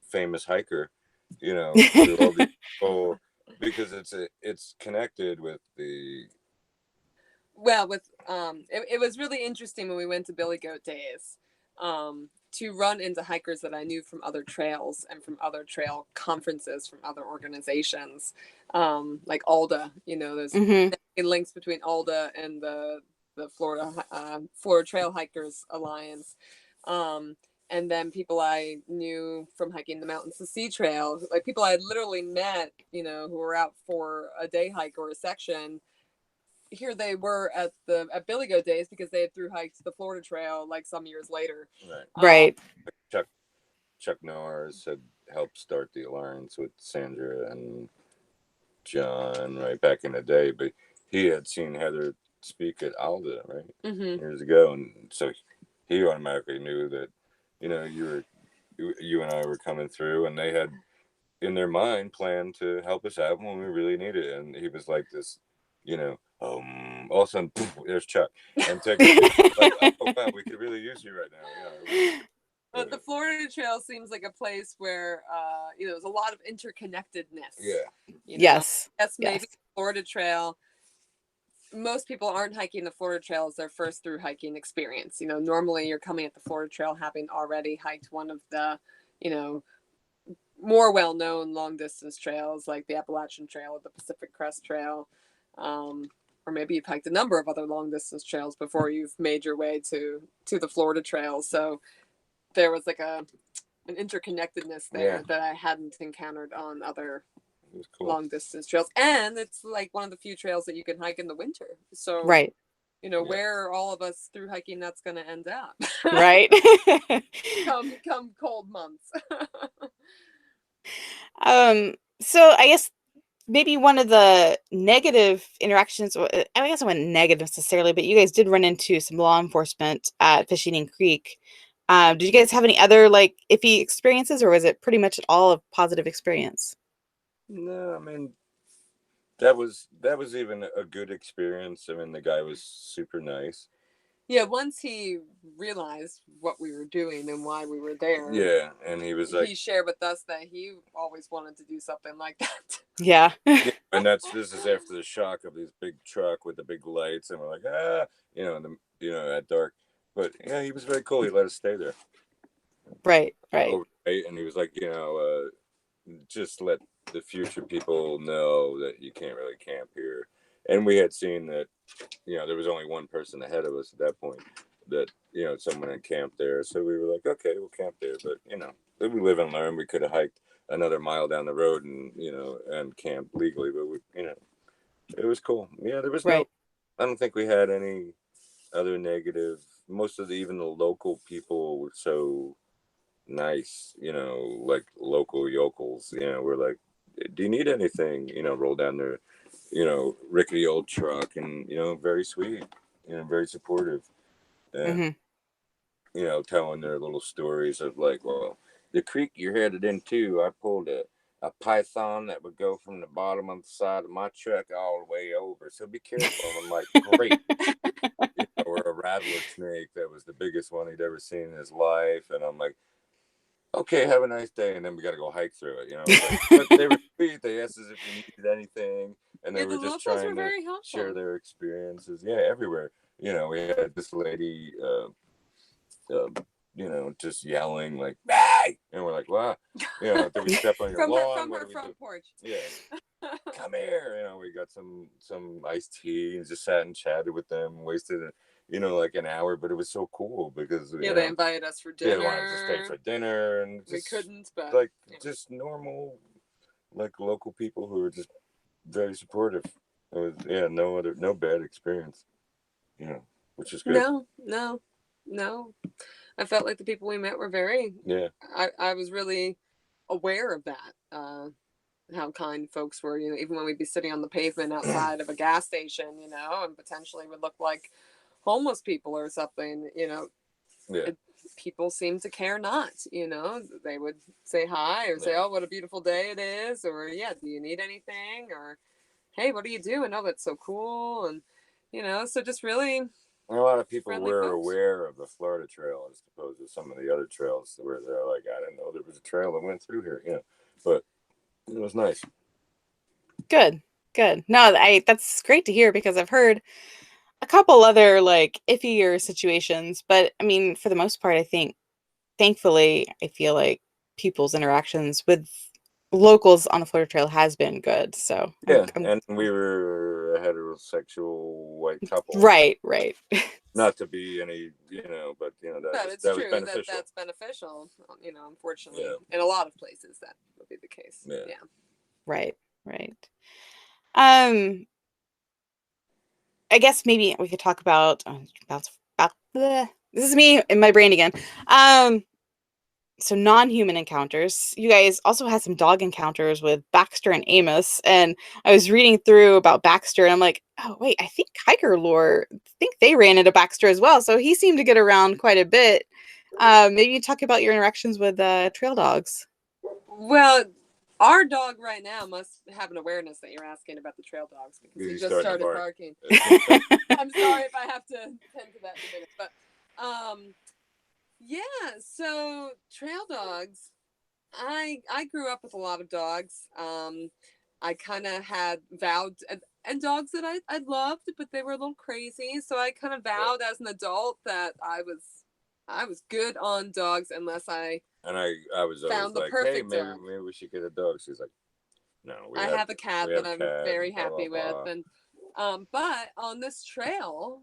Speaker 3: famous hiker, through all these people, because it's connected with the.
Speaker 1: Well, it was really interesting when we went to Billy Goat Days, to run into hikers that I knew from other trails and from other trail conferences from other organizations, like ALDA. There's links between ALDA and the Florida Trail Hikers Alliance. And then people I knew from hiking the Mountains to Sea Trail, like people I had literally met, who were out for a day hike or a section. Here they were at Billy Goat Days because they had through hiked the Florida Trail like some years later.
Speaker 2: Right.
Speaker 3: Chuck Norris had helped start the alliance with Sandra and John right back in the day, but he had seen Heather speak at Alda years ago, and so he automatically knew that you and I were coming through, and they had in their mind planned to help us out when we really needed it. And he was like this, all of a sudden, poof, there's Chuck, and like, oh wow, we could really use you right now.
Speaker 1: But the Florida Trail seems like a place where there's a lot of interconnectedness.
Speaker 3: Yeah.
Speaker 2: Yes.
Speaker 1: Yes, maybe the Florida Trail. Most people aren't hiking the Florida Trail as their first through hiking experience. Normally you're coming at the Florida Trail having already hiked one of the, more well-known long-distance trails like the Appalachian Trail or the Pacific Crest Trail, or maybe you've hiked a number of other long-distance trails before you've made your way to the Florida Trail. So there was like an interconnectedness there that I hadn't encountered on other long-distance trails, and it's like one of the few trails that you can hike in the winter. So
Speaker 2: right.
Speaker 1: Where are all of us through hiking that's going to end up?
Speaker 2: Right.
Speaker 1: come cold months.
Speaker 2: So I guess maybe one of the negative interactions, I guess it wasn't negative necessarily, but you guys did run into some law enforcement at Fishing Creek. Did you guys have any other like iffy experiences, or was it pretty much all a positive experience?
Speaker 3: No, I mean, that was even a good experience. I mean, the guy was super nice.
Speaker 1: Yeah, once he realized what we were doing and why we were there.
Speaker 3: Yeah, and he was like,
Speaker 1: he shared with us that he always wanted to do something like that.
Speaker 2: Yeah.
Speaker 3: And this is after the shock of this big truck with the big lights, and we're like, at dark. But yeah, he was very cool. He let us stay there.
Speaker 2: Right.
Speaker 3: Overnight, and he was like, just let the future people know that you can't really camp here. And we had seen that, there was only one person ahead of us at that point that, someone had camped there. So we were like, okay, we'll camp there. But, we live and learn. We could have hiked another mile down the road and, and camped legally. But, it was cool. Yeah, there was I don't think we had any other negative. Most of even the local people were so nice, like local yokels, we're like, do you need anything? Roll down their, rickety old truck, and, very sweet, very supportive. And, telling their little stories of like, well, the creek you're headed into, I pulled a python that would go from the bottom of the side of my truck all the way over. So be careful. And I'm like, great. Or a rattler snake that was the biggest one he'd ever seen in his life. And I'm like, okay, have a nice day. And then we got to go hike through it. But they were sweet. They asked us if we needed anything. And they
Speaker 1: the
Speaker 3: were just
Speaker 1: locals
Speaker 3: trying
Speaker 1: were
Speaker 3: to
Speaker 1: very helpful.
Speaker 3: share their experiences. Yeah, everywhere. We had this lady, just yelling like, "Hey!" And we're like, "Wow!" Did we step on your lawn?
Speaker 1: From her front porch.
Speaker 3: Yeah, come here. We got some iced tea and just sat and chatted with them. Wasted, like an hour, but it was so cool because
Speaker 1: they invited us for dinner.
Speaker 3: They wanted to stay for dinner, and
Speaker 1: we couldn't, but
Speaker 3: just normal, like local people who were just very supportive. It was no bad experience, which is good.
Speaker 1: No. I felt like the people we met were very.
Speaker 3: Yeah.
Speaker 1: I was really aware of that. How kind folks were. Even when we'd be sitting on the pavement outside of a gas station, and potentially would look like homeless people or something. People seem to care not. They would say hi or say, "Oh, what a beautiful day it is," or "Do you need anything?" or "Hey, what are you doing? Oh, that's so cool." And so just really.
Speaker 3: And a lot of people were
Speaker 1: folks.
Speaker 3: aware of the Florida Trail as opposed to some of the other trails where they're like, I didn't know there was a trail that went through here, but it was nice.
Speaker 2: Good. No, that's great to hear because I've heard a couple other like iffier situations, but I mean, for the most part, I think, thankfully, I feel like people's interactions with locals on the Florida Trail has been good. So
Speaker 3: and we were a heterosexual white couple.
Speaker 2: Right.
Speaker 3: Not to be any, but that was beneficial.
Speaker 1: That's beneficial. Unfortunately, in a lot of places that would be the case. Yeah.
Speaker 2: Right. I guess maybe we could talk about this is me in my brain again. So non-human encounters. You guys also had some dog encounters with Baxter and Amos, and I was reading through about Baxter, and I'm like, oh wait, I think Hiker Lore, I think they ran into Baxter as well. So he seemed to get around quite a bit. Maybe you talk about your interactions with trail dogs.
Speaker 1: Well, our dog right now must have an awareness that you're asking about the trail dogs because he just started barking. I'm sorry if I have to tend to that in a minute, but so trail dogs. I grew up with a lot of dogs. I kind of had vowed and dogs that I loved, but they were a little crazy. So I kind of vowed as an adult that I was good on dogs unless I
Speaker 3: was
Speaker 1: found
Speaker 3: always like, hey, maybe we should get a dog. She's like, no,
Speaker 1: I have a cat that I'm very happy with, and but on this trail,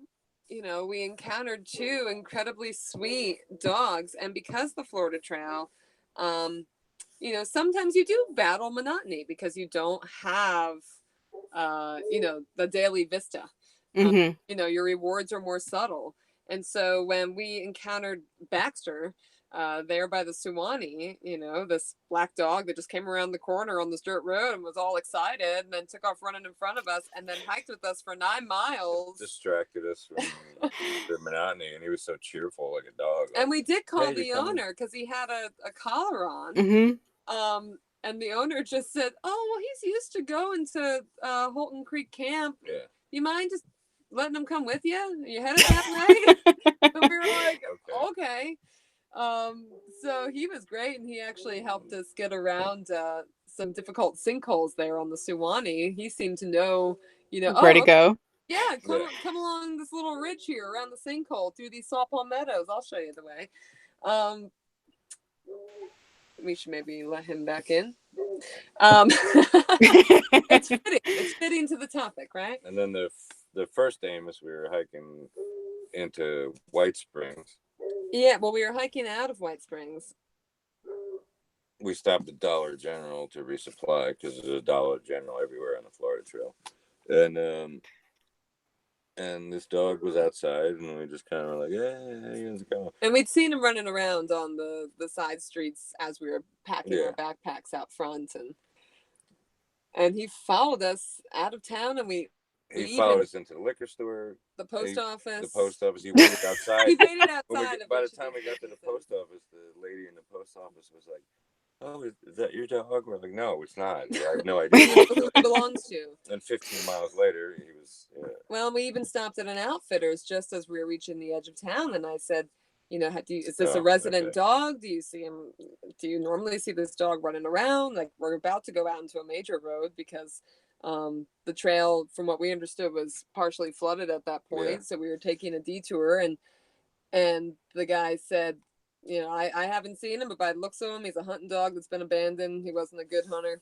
Speaker 1: we encountered two incredibly sweet dogs, and because the Florida Trail, sometimes you do battle monotony because you don't have, the daily vista. Your rewards are more subtle. And so when we encountered Baxter there by the Suwannee, this black dog that just came around the corner on this dirt road and was all excited and then took off running in front of us and then hiked with us for 9 miles.
Speaker 3: Distracted us from the monotony, and he was so cheerful like a dog. Like,
Speaker 1: and we did call the owner because he had a collar on. And the owner just said, "Oh, well, he's used to going to Holton Creek Camp.
Speaker 3: Yeah.
Speaker 1: You mind just letting him come with you? Are you headed that way?" And we were like, okay. So he was great, and he actually helped us get around some difficult sinkholes there on the Suwannee. He seemed to know,
Speaker 2: where to go.
Speaker 1: Yeah, come along this little ridge here around the sinkhole through these saw palm meadows. I'll show you the way. We should maybe let him back in. It's fitting to the topic, right?
Speaker 3: And then the first Amos, we were hiking into White Springs.
Speaker 1: Yeah, well, we were hiking out of White Springs.
Speaker 3: We stopped at Dollar General to resupply because there's a Dollar General everywhere on the Florida Trail. And this dog was outside, and we just kind of were like, hey, how's it going?
Speaker 1: And we'd seen him running around on the side streets as we were packing our backpacks out front, and he followed us out of town, and
Speaker 3: he followed us into the liquor store,
Speaker 1: the post office.
Speaker 3: He waited outside.
Speaker 1: He waited outside.
Speaker 3: By the time we got to the post office, the lady in the post office was like, "Oh, is that your dog?" We're like, "No, it's not. I have no idea what
Speaker 1: Who it belongs to.
Speaker 3: And 15 miles later, he was.
Speaker 1: Well, we even stopped at an Outfitters just as we were reaching the edge of town, and I said, is this a resident
Speaker 3: okay.
Speaker 1: dog? Do you see him? Do you normally see this dog running around? Like, we're about to go out into a major road because the trail, from what we understood, was partially flooded at that point.
Speaker 3: Yeah.
Speaker 1: So we were taking a detour, and the guy said, I haven't seen him, but by the looks of him, he's a hunting dog that's been abandoned. He wasn't a good hunter.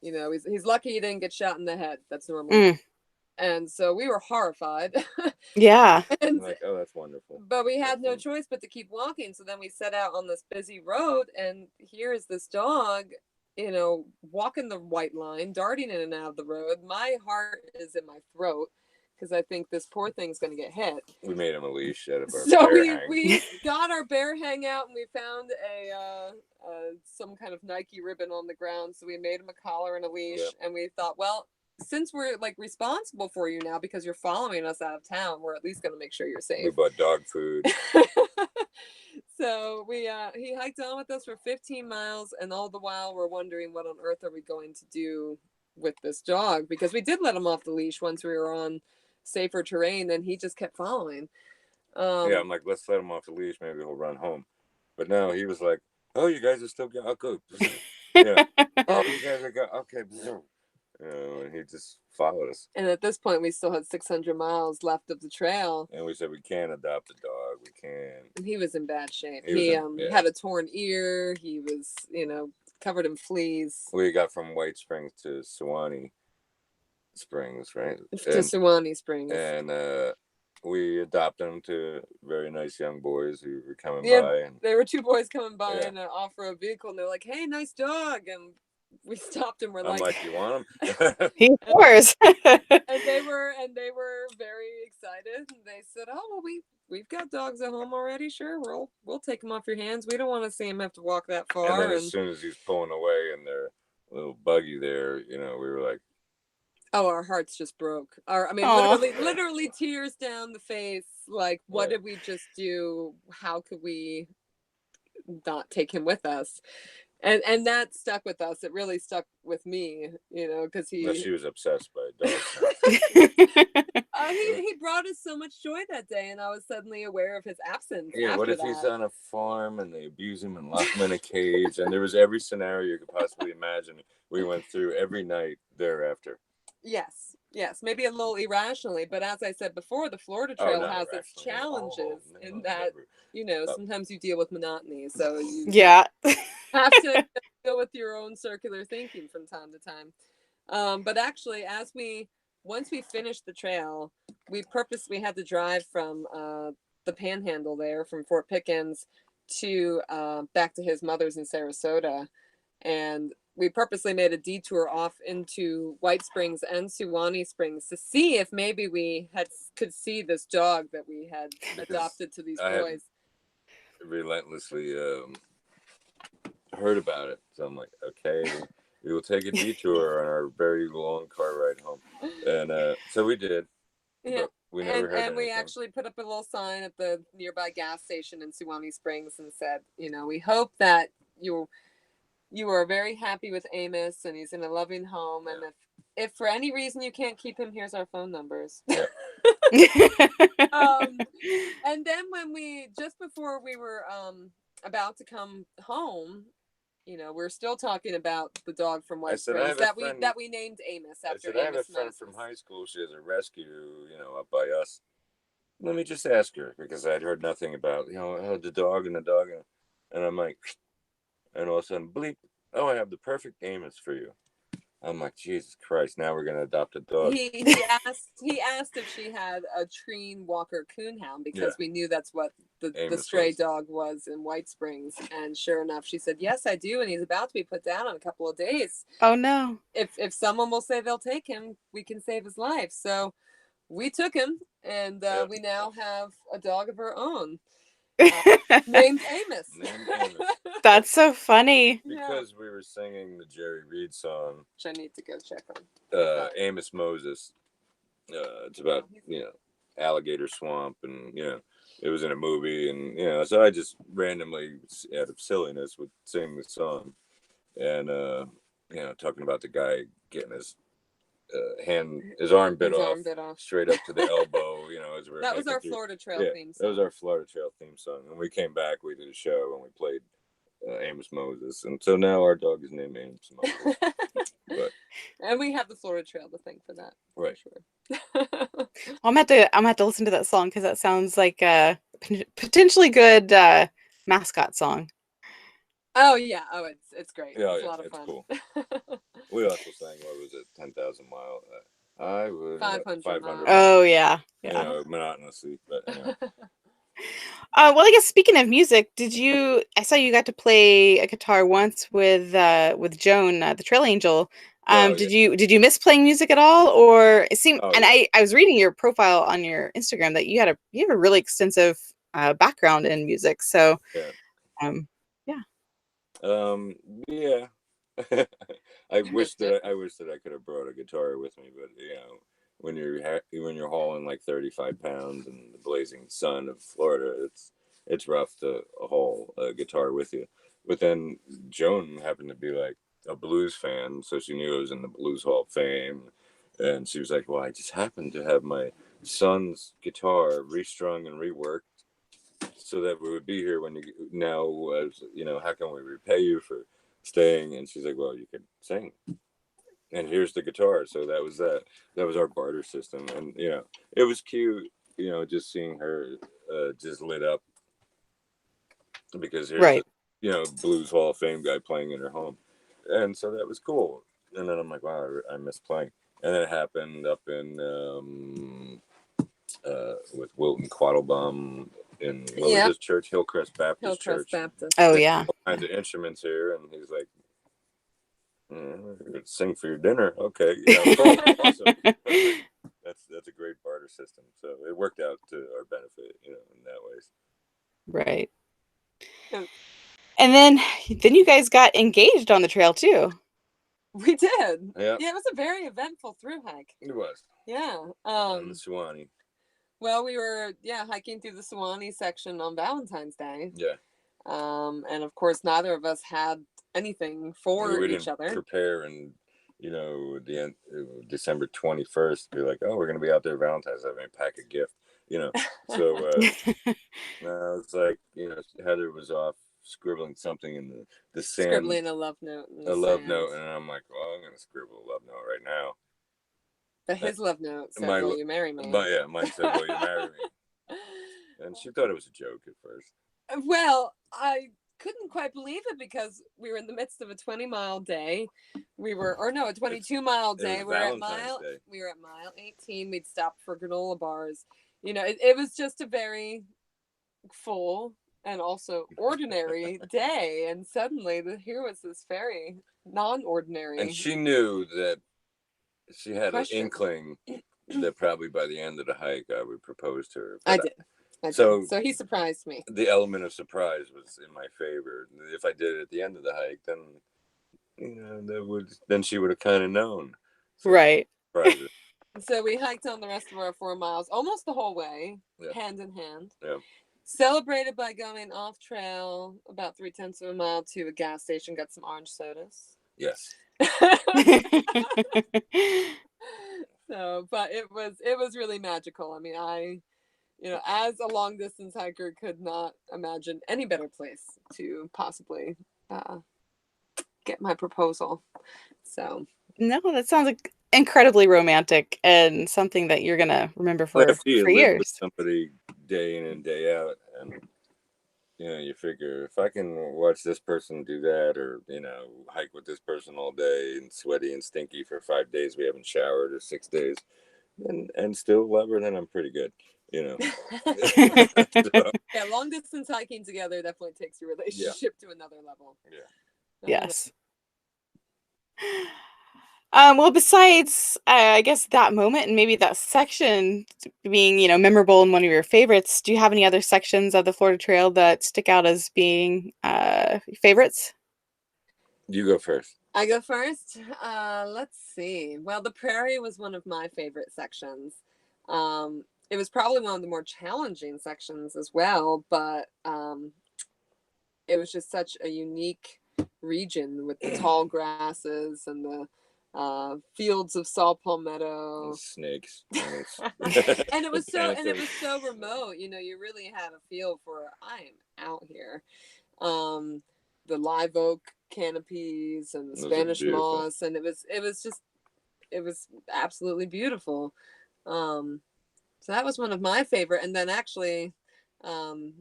Speaker 1: He's lucky he didn't get shot in the head. That's normal.
Speaker 2: Mm.
Speaker 1: And so we were horrified.
Speaker 2: Yeah.
Speaker 1: And,
Speaker 3: Like, oh, that's wonderful.
Speaker 1: but we had no choice but to keep walking. So then we set out on this busy road, and here is this dog, walking the white line, darting in and out of the road. My heart is in my throat because I think this poor thing's going to get hit.
Speaker 3: We made him a leash out of our
Speaker 1: So
Speaker 3: bear hang.
Speaker 1: we got our bear hang out, and we found some kind of Nike ribbon on the ground. So we made him a collar and a leash,
Speaker 3: Yep.
Speaker 1: and we thought, well, since we're like responsible for you now because you're following us out of town, we're at least going to make sure you're
Speaker 3: We
Speaker 1: safe.
Speaker 3: bought dog food.
Speaker 1: So he hiked on with us for 15 miles, and all the while we're wondering what on earth are we going to do with this dog, because we did let him off the leash once we were on safer terrain, and he just kept following.
Speaker 3: Yeah, I'm like, let's let him off the leash. Maybe he'll run home. But no, he was like, oh, you guys are still going. Oh, good. Yeah. Oh, you guys are going. Okay. And he just followed us.
Speaker 1: And at this point, we still had 600 miles left of the trail.
Speaker 3: And we said, we can't adopt a dog. We can't.
Speaker 1: And he was in bad shape.
Speaker 3: He
Speaker 1: had a torn ear. He was, covered in fleas.
Speaker 3: We got from White Springs to Suwannee Springs, right?
Speaker 1: To Suwannee Springs.
Speaker 3: And we adopted them to very nice young boys who were coming by. And
Speaker 1: there were two boys coming by in an off-road vehicle, and they're like, hey, nice dog. And we stopped and we're
Speaker 3: I'm like, you want him?
Speaker 2: Of course.
Speaker 1: and they were very excited. And they said, oh, well, we've got dogs at home already. Sure, we'll take them off your hands. We don't want to see him have to walk that far.
Speaker 3: And then as soon as he's pulling away in their little buggy there, we were like,
Speaker 1: oh, our hearts just broke. Literally tears down the face. Like, what did we just do? How could we not take him with us? And that stuck with us. It really stuck with me, because
Speaker 3: she was obsessed by dogs.
Speaker 1: he brought us so much joy that day, and I was suddenly aware of his absence.
Speaker 3: Yeah, what if he's on a farm and they abuse him and lock him in a cage? And there was every scenario you could possibly imagine. We went through every night thereafter.
Speaker 1: Yes, maybe a little irrationally, but as I said before, the Florida Trail has its challenges in that, sometimes you deal with monotony, so you have to deal with your own circular thinking from time to time. But actually, once we finished the trail, we had to drive from the Panhandle there, from Fort Pickens to back to his mother's in Sarasota, and we purposely made a detour off into White Springs and Suwannee Springs to see if maybe we could see this dog that we had adopted to these boys.
Speaker 3: Relentlessly heard about it, so I'm like, okay, we will take a detour on our very long car ride home, and so we did.
Speaker 1: Yeah.
Speaker 3: We never heard
Speaker 1: and we actually put up a little sign at the nearby gas station in Suwannee Springs and said, we hope that you are very happy with Amos and he's in a loving home. And if for any reason you can't keep him, here's our phone numbers.
Speaker 3: Yeah.
Speaker 1: And then just before we were about to come home, we're still talking about the dog from White Springs that we named Amos after Amos.
Speaker 3: I have a friend from high school. She has a rescue, up by us. Let me just ask her, because I'd heard nothing about, the dog, and I'm like, and all of a sudden, bleep, oh, I have the perfect Amos for you. I'm like, Jesus Christ, now we're going to adopt a dog.
Speaker 1: He asked if she had a Treen Walker Coonhound, because we knew that's what the stray dog was in White Springs. And sure enough, she said, yes, I do. And he's about to be put down in a couple of days.
Speaker 2: Oh, no.
Speaker 1: If someone will say they'll take him, we can save his life. So we took him, and we now have a dog of our own. Named Amos.
Speaker 2: That's so funny.
Speaker 3: Because we were singing the Jerry Reed song,
Speaker 1: which I need to go check on.
Speaker 3: Amos Moses. It's about alligator swamp, and it was in a movie, and so I just randomly, out of silliness, would sing the song. and talking about the guy getting his arm bit off straight up to the elbow. As we're
Speaker 1: that was our
Speaker 3: through.
Speaker 1: Florida Trail theme song.
Speaker 3: That was our Florida Trail theme song. And we came back, we did a show, and we played Amos Moses, and so now our dog is named Amos Moses.
Speaker 1: And we have the Florida Trail to thank for that,
Speaker 3: right?
Speaker 1: For sure.
Speaker 2: I'm gonna have to listen to that song because that sounds like a potentially good mascot song.
Speaker 1: Oh yeah, it's great.
Speaker 3: Yeah,
Speaker 1: it's a lot of fun.
Speaker 3: Cool. We also sang, what was it, 10,000 Mile? I would
Speaker 1: 500 miles.
Speaker 2: Oh yeah.
Speaker 3: Monotonously, but
Speaker 2: well, I guess speaking of music, I saw you got to play a guitar once with Joan, the Trail Angel. Did you miss playing music at all, or it seemed? I was reading your profile on your Instagram that you have a really extensive background in music. So,
Speaker 3: yeah. I wish that I could have brought a guitar with me, but when you're hauling like 35 pounds in the blazing sun of Florida, it's rough to haul a guitar with you. But then Joan happened to be like a blues fan, so she knew I was in the Blues Hall of Fame, and she was like, "Well, I just happened to have my son's guitar restrung and reworked, so that we would be here when how can we repay you for staying?" And she's like, "Well, you could sing, and here's the guitar." So that was our barter system, and it was cute, just seeing her just lit up, because here's the Blues Hall of Fame guy playing in her home, and so that was cool. And then I'm like, wow, I miss playing. And then it happened up in with Wilton Quattlebaum in what was his church, Hillcrest Baptist Church.
Speaker 2: Oh yeah,
Speaker 3: all kinds of instruments here, and he's like, "Sing for your dinner, okay?" Cool. Awesome. That's a great barter system. So it worked out to our benefit, in that ways.
Speaker 2: Right. And then you guys got engaged on the trail too.
Speaker 1: We did.
Speaker 3: Yeah.
Speaker 1: Yeah, it was a very eventful through hike.
Speaker 3: It was.
Speaker 1: Yeah.
Speaker 3: On the Suwannee.
Speaker 1: Well, we were hiking through the Suwannee section on Valentine's Day.
Speaker 3: Yeah.
Speaker 1: And of course, neither of us had anything for each other.
Speaker 3: Prepare, and the end, December 21st, be like, "Oh, we're gonna be out there Valentine's Day, and pack a gift." So it's like Heather was off scribbling something in the sand,
Speaker 1: scribbling a love note.
Speaker 3: A love note, and I'm like, "Well, I'm gonna scribble a love note right now."
Speaker 1: But his love note said, "Will you marry me?"
Speaker 3: But yeah, mine said, "Will you marry me?" And she thought it was a joke at first.
Speaker 1: Well, I couldn't quite believe it because we were in the midst of a 20-mile day. A 22-mile day. We were at mile 18. We'd stopped for granola bars. It was just a very full and also ordinary day, and suddenly here was this very non-ordinary.
Speaker 3: And she knew that she had an inkling that probably by the end of the hike I would propose to her.
Speaker 1: I did. So he surprised me.
Speaker 3: The element of surprise was in my favor. If I did it at the end of the hike, then she would have kind of known. So
Speaker 2: right.
Speaker 1: So we hiked on the rest of our 4 miles, almost the whole way, hand in hand.
Speaker 3: Yeah.
Speaker 1: Celebrated by going off trail about 3/10 of a mile to a gas station, got some orange sodas.
Speaker 3: Yes.
Speaker 1: But it was really magical. I mean, as a long distance hiker, could not imagine any better place to possibly get my proposal. So
Speaker 2: no, that sounds like incredibly romantic and something that you're gonna remember for years.
Speaker 3: With somebody day in and day out, and you figure, if I can watch this person do that, or hike with this person all day and sweaty and stinky for 5 days we haven't showered, or 6 days, and still love her, then I'm pretty good.
Speaker 1: So. Yeah, long distance hiking together definitely takes your relationship to another level.
Speaker 2: Yes. Well, besides, I guess that moment and maybe that section being, memorable and one of your favorites, do you have any other sections of the Florida Trail that stick out as being favorites?
Speaker 3: You go first.
Speaker 1: I go first. Let's see. Well, the Prairie was one of my favorite sections. It was probably one of the more challenging sections as well, but it was just such a unique region with the tall grasses and the fields of saw palmetto.
Speaker 3: And snakes.
Speaker 1: And it was so remote. You know, you really had a feel for I am out here. The live oak canopies and the
Speaker 3: Those are
Speaker 1: Spanish
Speaker 3: beautiful.
Speaker 1: moss, and it was absolutely beautiful. So that was one of my favorite. And then actually, and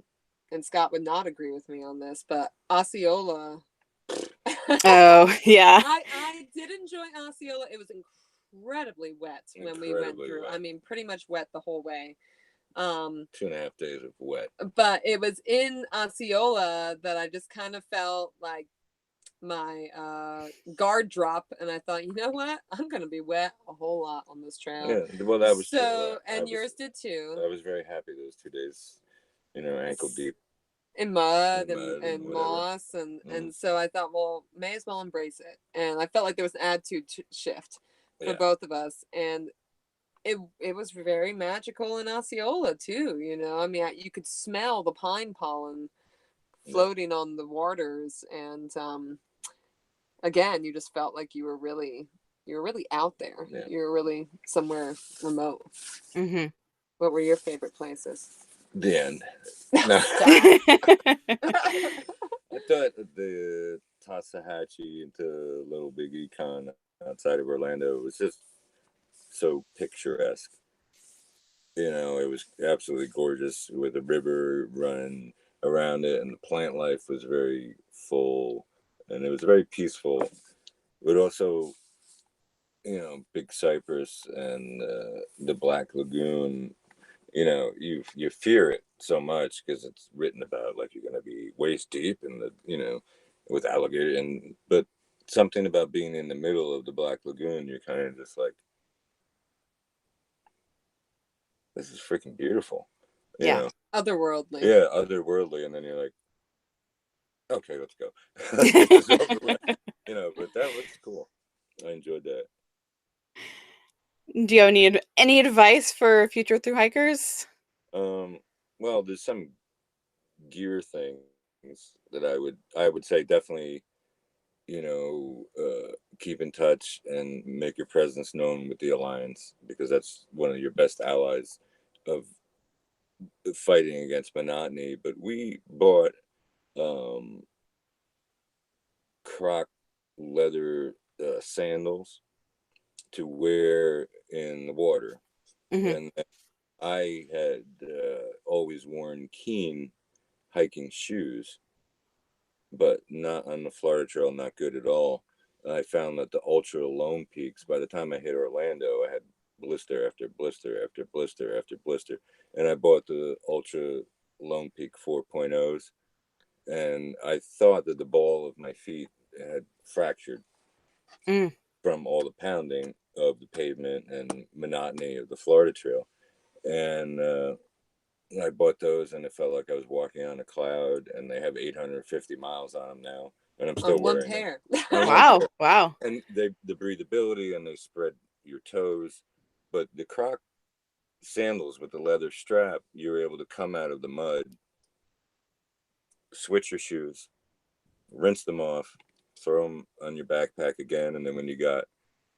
Speaker 1: Scott would not agree with me on this, but Osceola.
Speaker 2: Oh, yeah.
Speaker 1: I did enjoy Osceola. It was incredibly wet when we went
Speaker 3: Incredibly
Speaker 1: through.
Speaker 3: wet.
Speaker 1: I mean, pretty much wet the whole way.
Speaker 3: 2.5 days of wet.
Speaker 1: But it was in Osceola that I just kind of felt like my guard drop, and I thought, you know what, I'm gonna be wet a whole lot on this trail.
Speaker 3: Yeah, well, that was
Speaker 1: so,
Speaker 3: true.
Speaker 1: and yours did too.
Speaker 3: I was very happy those 2 days, you know, ankle deep
Speaker 1: in mud,
Speaker 3: in mud
Speaker 1: and
Speaker 3: whatever.
Speaker 1: moss, and so I thought, well, may as well embrace it. And I felt like there was an attitude shift for
Speaker 3: Yeah.
Speaker 1: both of us, and it was very magical in Osceola too. You know, I mean, you could smell the pine pollen floating on the waters, and again, you just felt like you were really out there.
Speaker 3: Yeah.
Speaker 1: You were really somewhere remote.
Speaker 2: Mm-hmm.
Speaker 1: What were your favorite places?
Speaker 3: The end. No. I thought the Tassahatchee into Little Big Econ outside of Orlando was just so picturesque. You know, it was absolutely gorgeous with the river running around it, and the plant life was very full, and it was very peaceful. But also, you know, Big Cypress and the Black Lagoon. You know, you fear it so much because it's written about like you're going to be waist deep in the, you know, with alligator, but something about being in the middle of the Black Lagoon, you're kind of just like, this is freaking beautiful. You know?
Speaker 1: Otherworldly.
Speaker 3: Yeah, otherworldly, and then you're like, okay, let's go. It's over with. You know, but that was cool. I enjoyed that.
Speaker 2: Do you have any advice for future thru hikers?
Speaker 3: Well, there's some gear things that I would say definitely, you know, keep in touch and make your presence known with the Alliance, because that's one of your best allies of fighting against monotony. But we bought croc leather sandals to wear in the water.
Speaker 2: Mm-hmm.
Speaker 3: And I had always worn Keen hiking shoes, but not on the Florida Trail, not good at all. I found that the Ultra Lone Peaks, by the time I hit Orlando, I had blister after blister after blister after blister. And I bought the Ultra Lone Peak 4.0s, and I thought that the ball of my feet had fractured from all the pounding of the pavement and monotony of the Florida Trail. And I bought those, and it felt like I was walking on a cloud. And they have 850 miles on them now, and I'm still wearing
Speaker 1: pair.
Speaker 3: them.
Speaker 2: Wow.
Speaker 3: And the breathability, and they spread your toes. But the Croc sandals with the leather strap, you're able to come out of the mud, switch your shoes, rinse them off, throw them on your backpack again, and then when you got,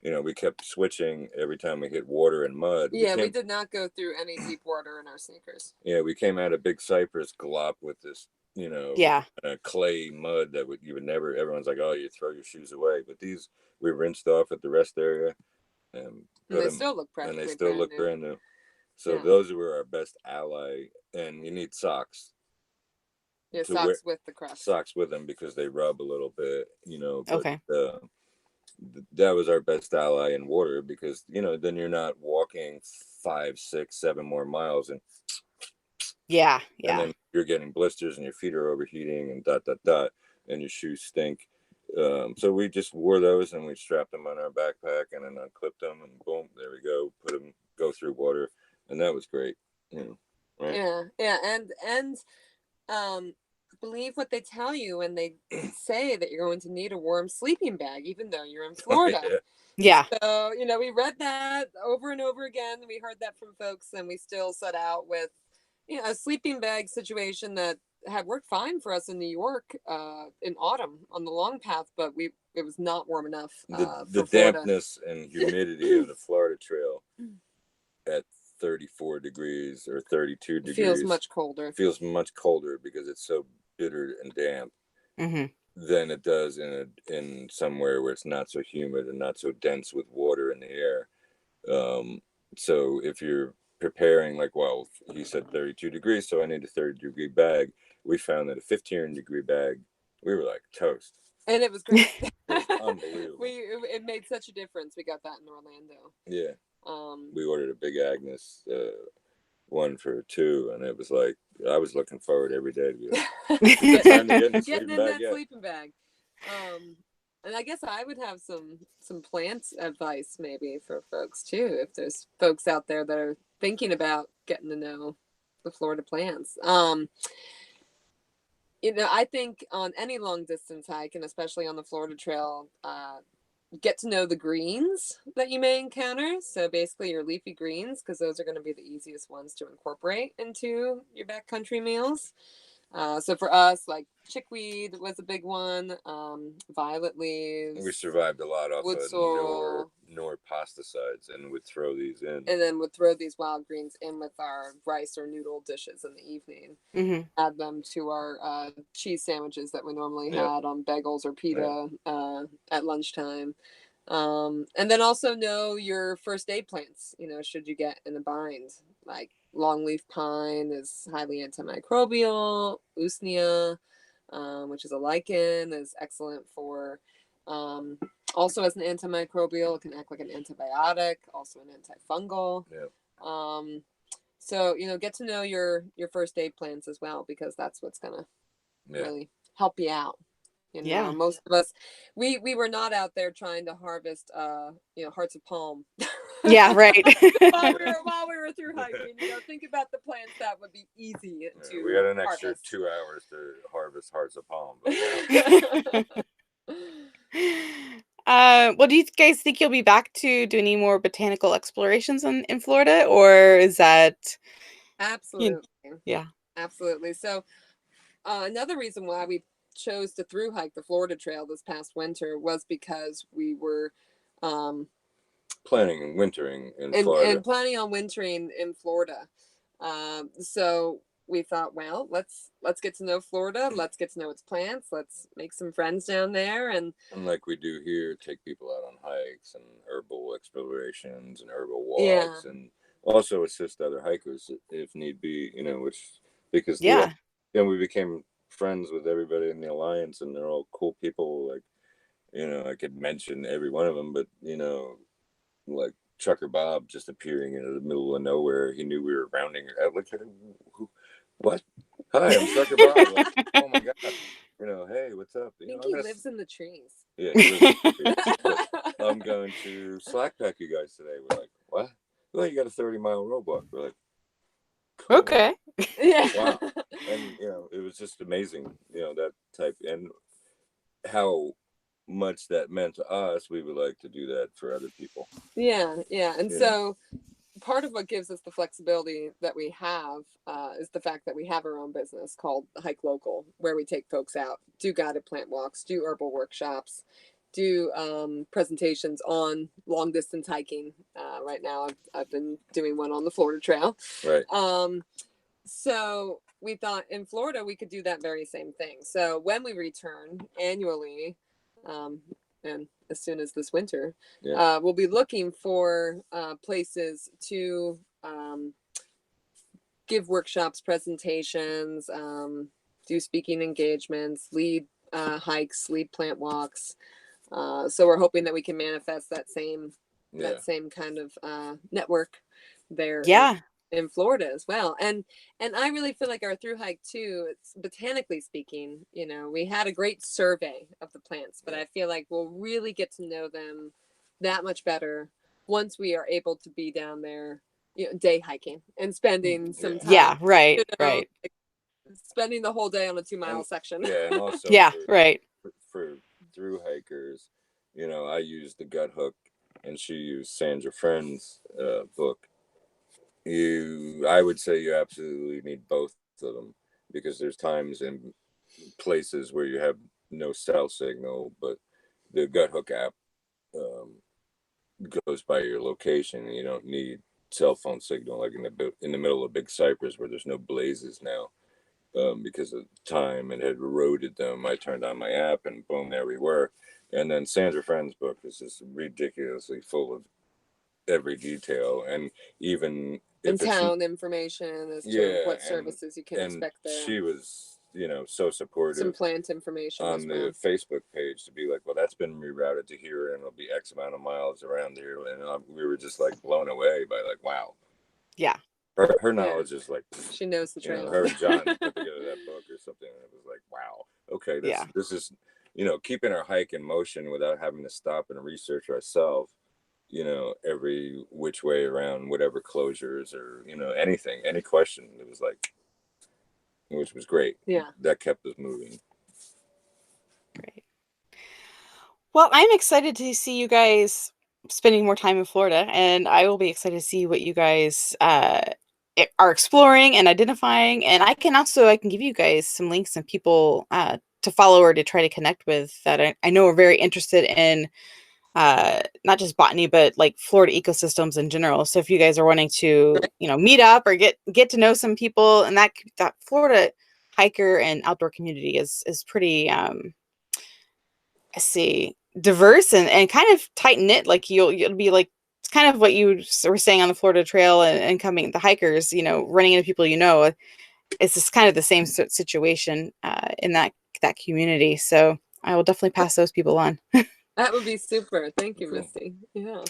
Speaker 3: you know, we kept switching every time we hit water and mud.
Speaker 1: Yeah, we did not go through any deep water in our sneakers.
Speaker 3: Yeah, we came out of Big Cypress glop with this, you know, clay mud that you would never, everyone's like, oh, you throw your shoes away. But these, we rinsed off at the rest area, and
Speaker 1: they still look
Speaker 3: brand new. So those were our best ally. And you need socks.
Speaker 1: Yeah, socks with the Crocs.
Speaker 3: Socks with them, because they rub a little bit, you know. But,
Speaker 2: okay.
Speaker 3: That was our best ally in water, because, you know, then you're not walking 5, 6, 7 more miles, and
Speaker 2: and
Speaker 3: then you're getting blisters and your feet are overheating and ... and your shoes stink. So we just wore those, and we strapped them on our backpack and then unclipped them, and boom, there we go. Put them, go through water, and that was great. You know, right?
Speaker 1: Yeah, and believe what they tell you when they say that you're going to need a warm sleeping bag, even though you're in Florida.
Speaker 2: Yeah.
Speaker 1: So, you know, we read that over and over again. We heard that from folks, and we still set out with, you know, a sleeping bag situation that had worked fine for us in New York in autumn on the long path, but it was not warm enough
Speaker 3: The
Speaker 1: for Florida.
Speaker 3: dampness and humidity of the Florida Trail at 34 degrees or 32 degrees
Speaker 1: feels much colder.
Speaker 3: Feels much colder because it's so bitter and damp than it does in somewhere where it's not so humid and not so dense with water in the air. So if you're preparing, like, well, he said 32 degrees, so I need a 30-degree bag. We found that a 15-degree bag, we were like toast.
Speaker 1: And it was great.
Speaker 3: It was unbelievable.
Speaker 1: It made such a difference. We got that in Orlando.
Speaker 3: Yeah. We ordered a Big Agnes, one for two, and it was like, I was looking forward every day to be like, time to get in
Speaker 1: that sleeping bag. And I guess I would have some plant advice maybe for folks too, if there's folks out there that are thinking about getting to know the Florida plants. I think on any long distance hike, and especially on the Florida Trail, get to know the greens that you may encounter. So basically your leafy greens, because those are going to be the easiest ones to incorporate into your backcountry meals. So for us, like chickweed was a big one, violet leaves.
Speaker 3: We survived a lot off
Speaker 1: wood
Speaker 3: of
Speaker 1: sorrel,
Speaker 3: Nor pasticides, and would throw these in.
Speaker 1: And then would throw these wild greens in with our rice or noodle dishes in the evening. Add them to our cheese sandwiches that we normally had on bagels or pita at lunchtime. And then also know your first aid plants, should you get in a bind. Like longleaf pine is highly antimicrobial. Usnea, which is a lichen, is excellent for also as an antimicrobial. It can act like an antibiotic, also an antifungal. So get to know your first aid plants as well, because that's what's gonna really help you out. Most of us, we were not out there trying to harvest hearts of palm.
Speaker 2: Yeah, right.
Speaker 1: while we were through hiking, think about the plants that would be easy to
Speaker 3: we got an extra
Speaker 1: harvest.
Speaker 3: 2 hours to harvest hearts of palm.
Speaker 2: Well, do you guys think you'll be back to do any more botanical explorations in Florida, or is that
Speaker 1: absolutely?
Speaker 2: Yeah,
Speaker 1: absolutely. So another reason why we chose to through hike the Florida Trail this past winter was because we were
Speaker 3: planning on wintering in Florida.
Speaker 1: And planning on wintering in Florida. So we thought, well, let's get to know Florida. Let's get to know its plants. Let's make some friends down there. And
Speaker 3: like we do here, take people out on hikes and herbal explorations and herbal walks, and also assist other hikers if need be, because we became friends with everybody in the Alliance, and they're all cool people. Like, I could mention every one of them, but, like Trucker Bob just appearing in the middle of nowhere. He knew we were rounding. I looked at him, what? Hi, I'm Trucker Bob. Like, oh my God. Hey, what's up?
Speaker 1: I think he lives in the trees.
Speaker 3: Yeah, he lives in the trees. I'm going to slack pack you guys today. We're like, what? Well, you got a 30-mile roadblock. We're like, cool.
Speaker 2: Okay.
Speaker 1: Yeah.
Speaker 3: Wow. And, it was just amazing, that type, and how much that meant to us. We would like to do that for other people.
Speaker 1: Yeah. And so part of what gives us the flexibility that we have is the fact that we have our own business called Hike Local, where we take folks out, do guided plant walks, do herbal workshops, do presentations on long distance hiking. Right now I've been doing one on the Florida Trail.
Speaker 3: Right.
Speaker 1: So we thought in Florida we could do that very same thing. So when we return annually, and as soon as this winter, we'll be looking for places to give workshops, presentations, do speaking engagements, lead hikes, lead plant walks. So we're hoping that we can manifest that same kind of network there. In Florida as well. And I really feel like our through hike too, it's botanically speaking, we had a great survey of the plants, but I feel like we'll really get to know them that much better once we are able to be down there, day hiking and spending some time.
Speaker 2: Yeah, right. Right.
Speaker 1: Spending the whole day on a 2-mile section.
Speaker 3: Yeah, and also for through hikers, I used the Gut Hook, and she used Sandra Friend's book. I would say you absolutely need both of them. because there's times and places where you have no cell signal, but the Guthook app goes by your location, and you don't need cell phone signal like in the middle of Big Cypress where there's no blazes now. Because of time and had eroded them, I turned on my app and boom, there we were. And then Sandra Friend's book is just ridiculously full of every detail, and even
Speaker 1: And
Speaker 3: if it's
Speaker 1: town information as to what services you can expect there.
Speaker 3: she was, so supportive.
Speaker 1: Some plant information
Speaker 3: on
Speaker 1: as
Speaker 3: the
Speaker 1: well.
Speaker 3: Facebook page to be like, well, that's been rerouted to here, and it'll be X amount of miles around here, and we were just like blown away by like, wow.
Speaker 2: Yeah.
Speaker 3: Her knowledge is like,
Speaker 1: she knows the trail.
Speaker 3: Her and John put together that book or something, and it was like, wow, okay, this is, keeping our hike in motion without having to stop and research ourselves, every which way around whatever closures or, anything, any question. It was like, which was great.
Speaker 1: Yeah.
Speaker 3: That kept us moving.
Speaker 2: Great. Well, I'm excited to see you guys spending more time in Florida, and I will be excited to see what you guys are exploring and identifying. And I can give you guys some links and people to follow or to try to connect with that I know are very interested in not just botany, but like Florida ecosystems in general. So if you guys are wanting to, meet up or get to know some people, and that Florida hiker and outdoor community is pretty diverse and kind of tight knit. Like you'll be like, it's kind of what you were saying on the Florida Trail and coming the hikers, running into people, it's just kind of the same situation in that community. So I will definitely pass those people on.
Speaker 1: That would be super. Thank you, Misty. Yeah.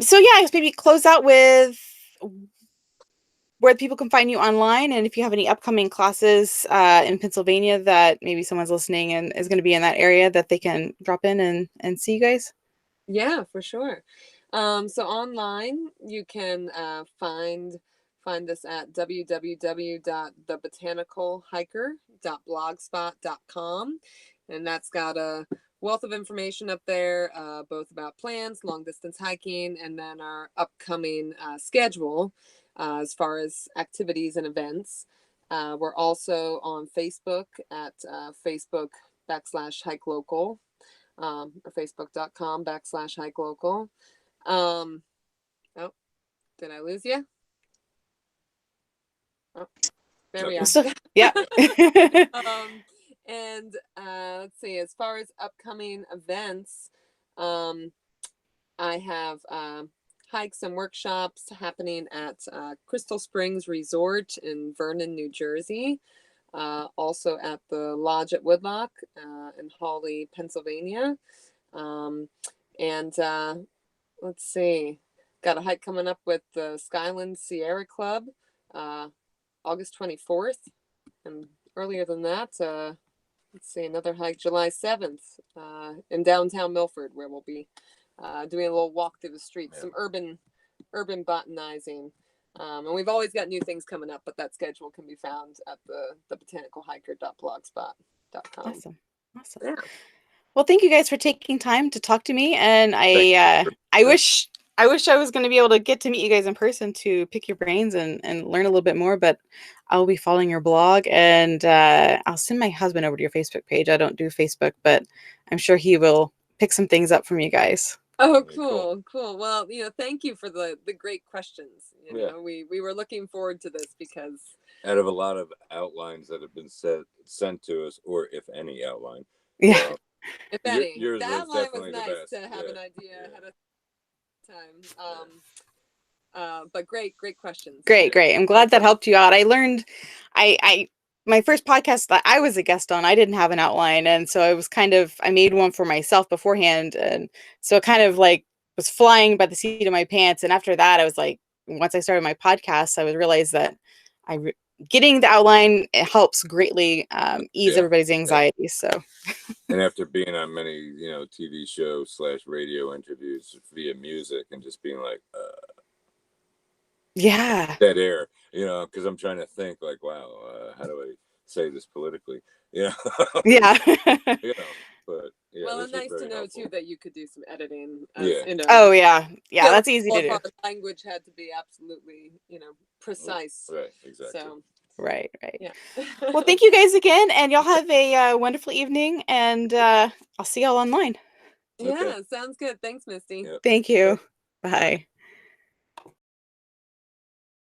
Speaker 2: So yeah, I guess maybe close out with where people can find you online, and if you have any upcoming classes in Pennsylvania that maybe someone's listening and is going to be in that area that they can drop in and see you guys.
Speaker 1: Yeah, for sure. So online you can find us at www.thebotanicalhiker.blogspot.com, and that's got a wealth of information up there, both about plans, long distance hiking, and then our upcoming schedule as far as activities and events. We're also on Facebook at Facebook.com/hike local, or Facebook.com/hike local. Oh, did I lose you? Oh, there we are.
Speaker 2: Yeah.
Speaker 1: And let's see, as far as upcoming events, I have hikes and workshops happening at Crystal Springs Resort in Vernon, New Jersey. Also at the Lodge at Woodlock in Hawley, Pennsylvania. And let's see, got a hike coming up with the Skyland Sierra Club August 24th. And earlier than that, let's see, another hike July 7th in downtown Milford, where we'll be doing a little walk through the streets, some urban botanizing. And we've always got new things coming up, but that schedule can be found at the botanicalhiker.blogspot.com.
Speaker 2: Awesome.
Speaker 1: Yeah.
Speaker 2: Well, thank you guys for taking time to talk to me, and I wish I was going to be able to get to meet you guys in person to pick your brains and learn a little bit more, but I'll be following your blog, and I'll send my husband over to your Facebook page. I don't do Facebook, but I'm sure he will pick some things up from you guys.
Speaker 1: Oh, cool. Well, thank you for the great questions. We were looking forward to this because
Speaker 3: out of a lot of outlines that have been sent to us, or if any outline.
Speaker 2: Yeah.
Speaker 1: If any,
Speaker 3: yours
Speaker 1: that
Speaker 3: was
Speaker 1: line was
Speaker 3: definitely the
Speaker 1: nice
Speaker 3: best.
Speaker 1: to have an idea ahead of time. But great questions.
Speaker 2: Great. I'm glad that helped you out. I learned, my first podcast that I was a guest on, I didn't have an outline, and so I made one for myself beforehand, and so it kind of like was flying by the seat of my pants. And after that, I was like, once I started my podcast, I would realize that getting the outline, it helps greatly ease everybody's anxiety. So,
Speaker 3: and after being on many, TV show / radio interviews via music, and just being like,
Speaker 2: yeah,
Speaker 3: dead air, because I'm trying to think like, wow, how do I say this politically?
Speaker 2: Yeah.
Speaker 3: But yeah.
Speaker 1: Well, it's nice to know too that you could do some editing.
Speaker 2: Oh yeah, that's easy to do.
Speaker 1: Our language had to be absolutely, precise.
Speaker 3: Right, exactly.
Speaker 1: So
Speaker 2: Right, right.
Speaker 1: Yeah.
Speaker 2: Well, thank you guys again, and y'all have a wonderful evening, and I'll see y'all online.
Speaker 1: Yeah,
Speaker 3: Okay.
Speaker 1: sounds good. Thanks, Misty.
Speaker 3: Yep.
Speaker 2: Thank you. Bye.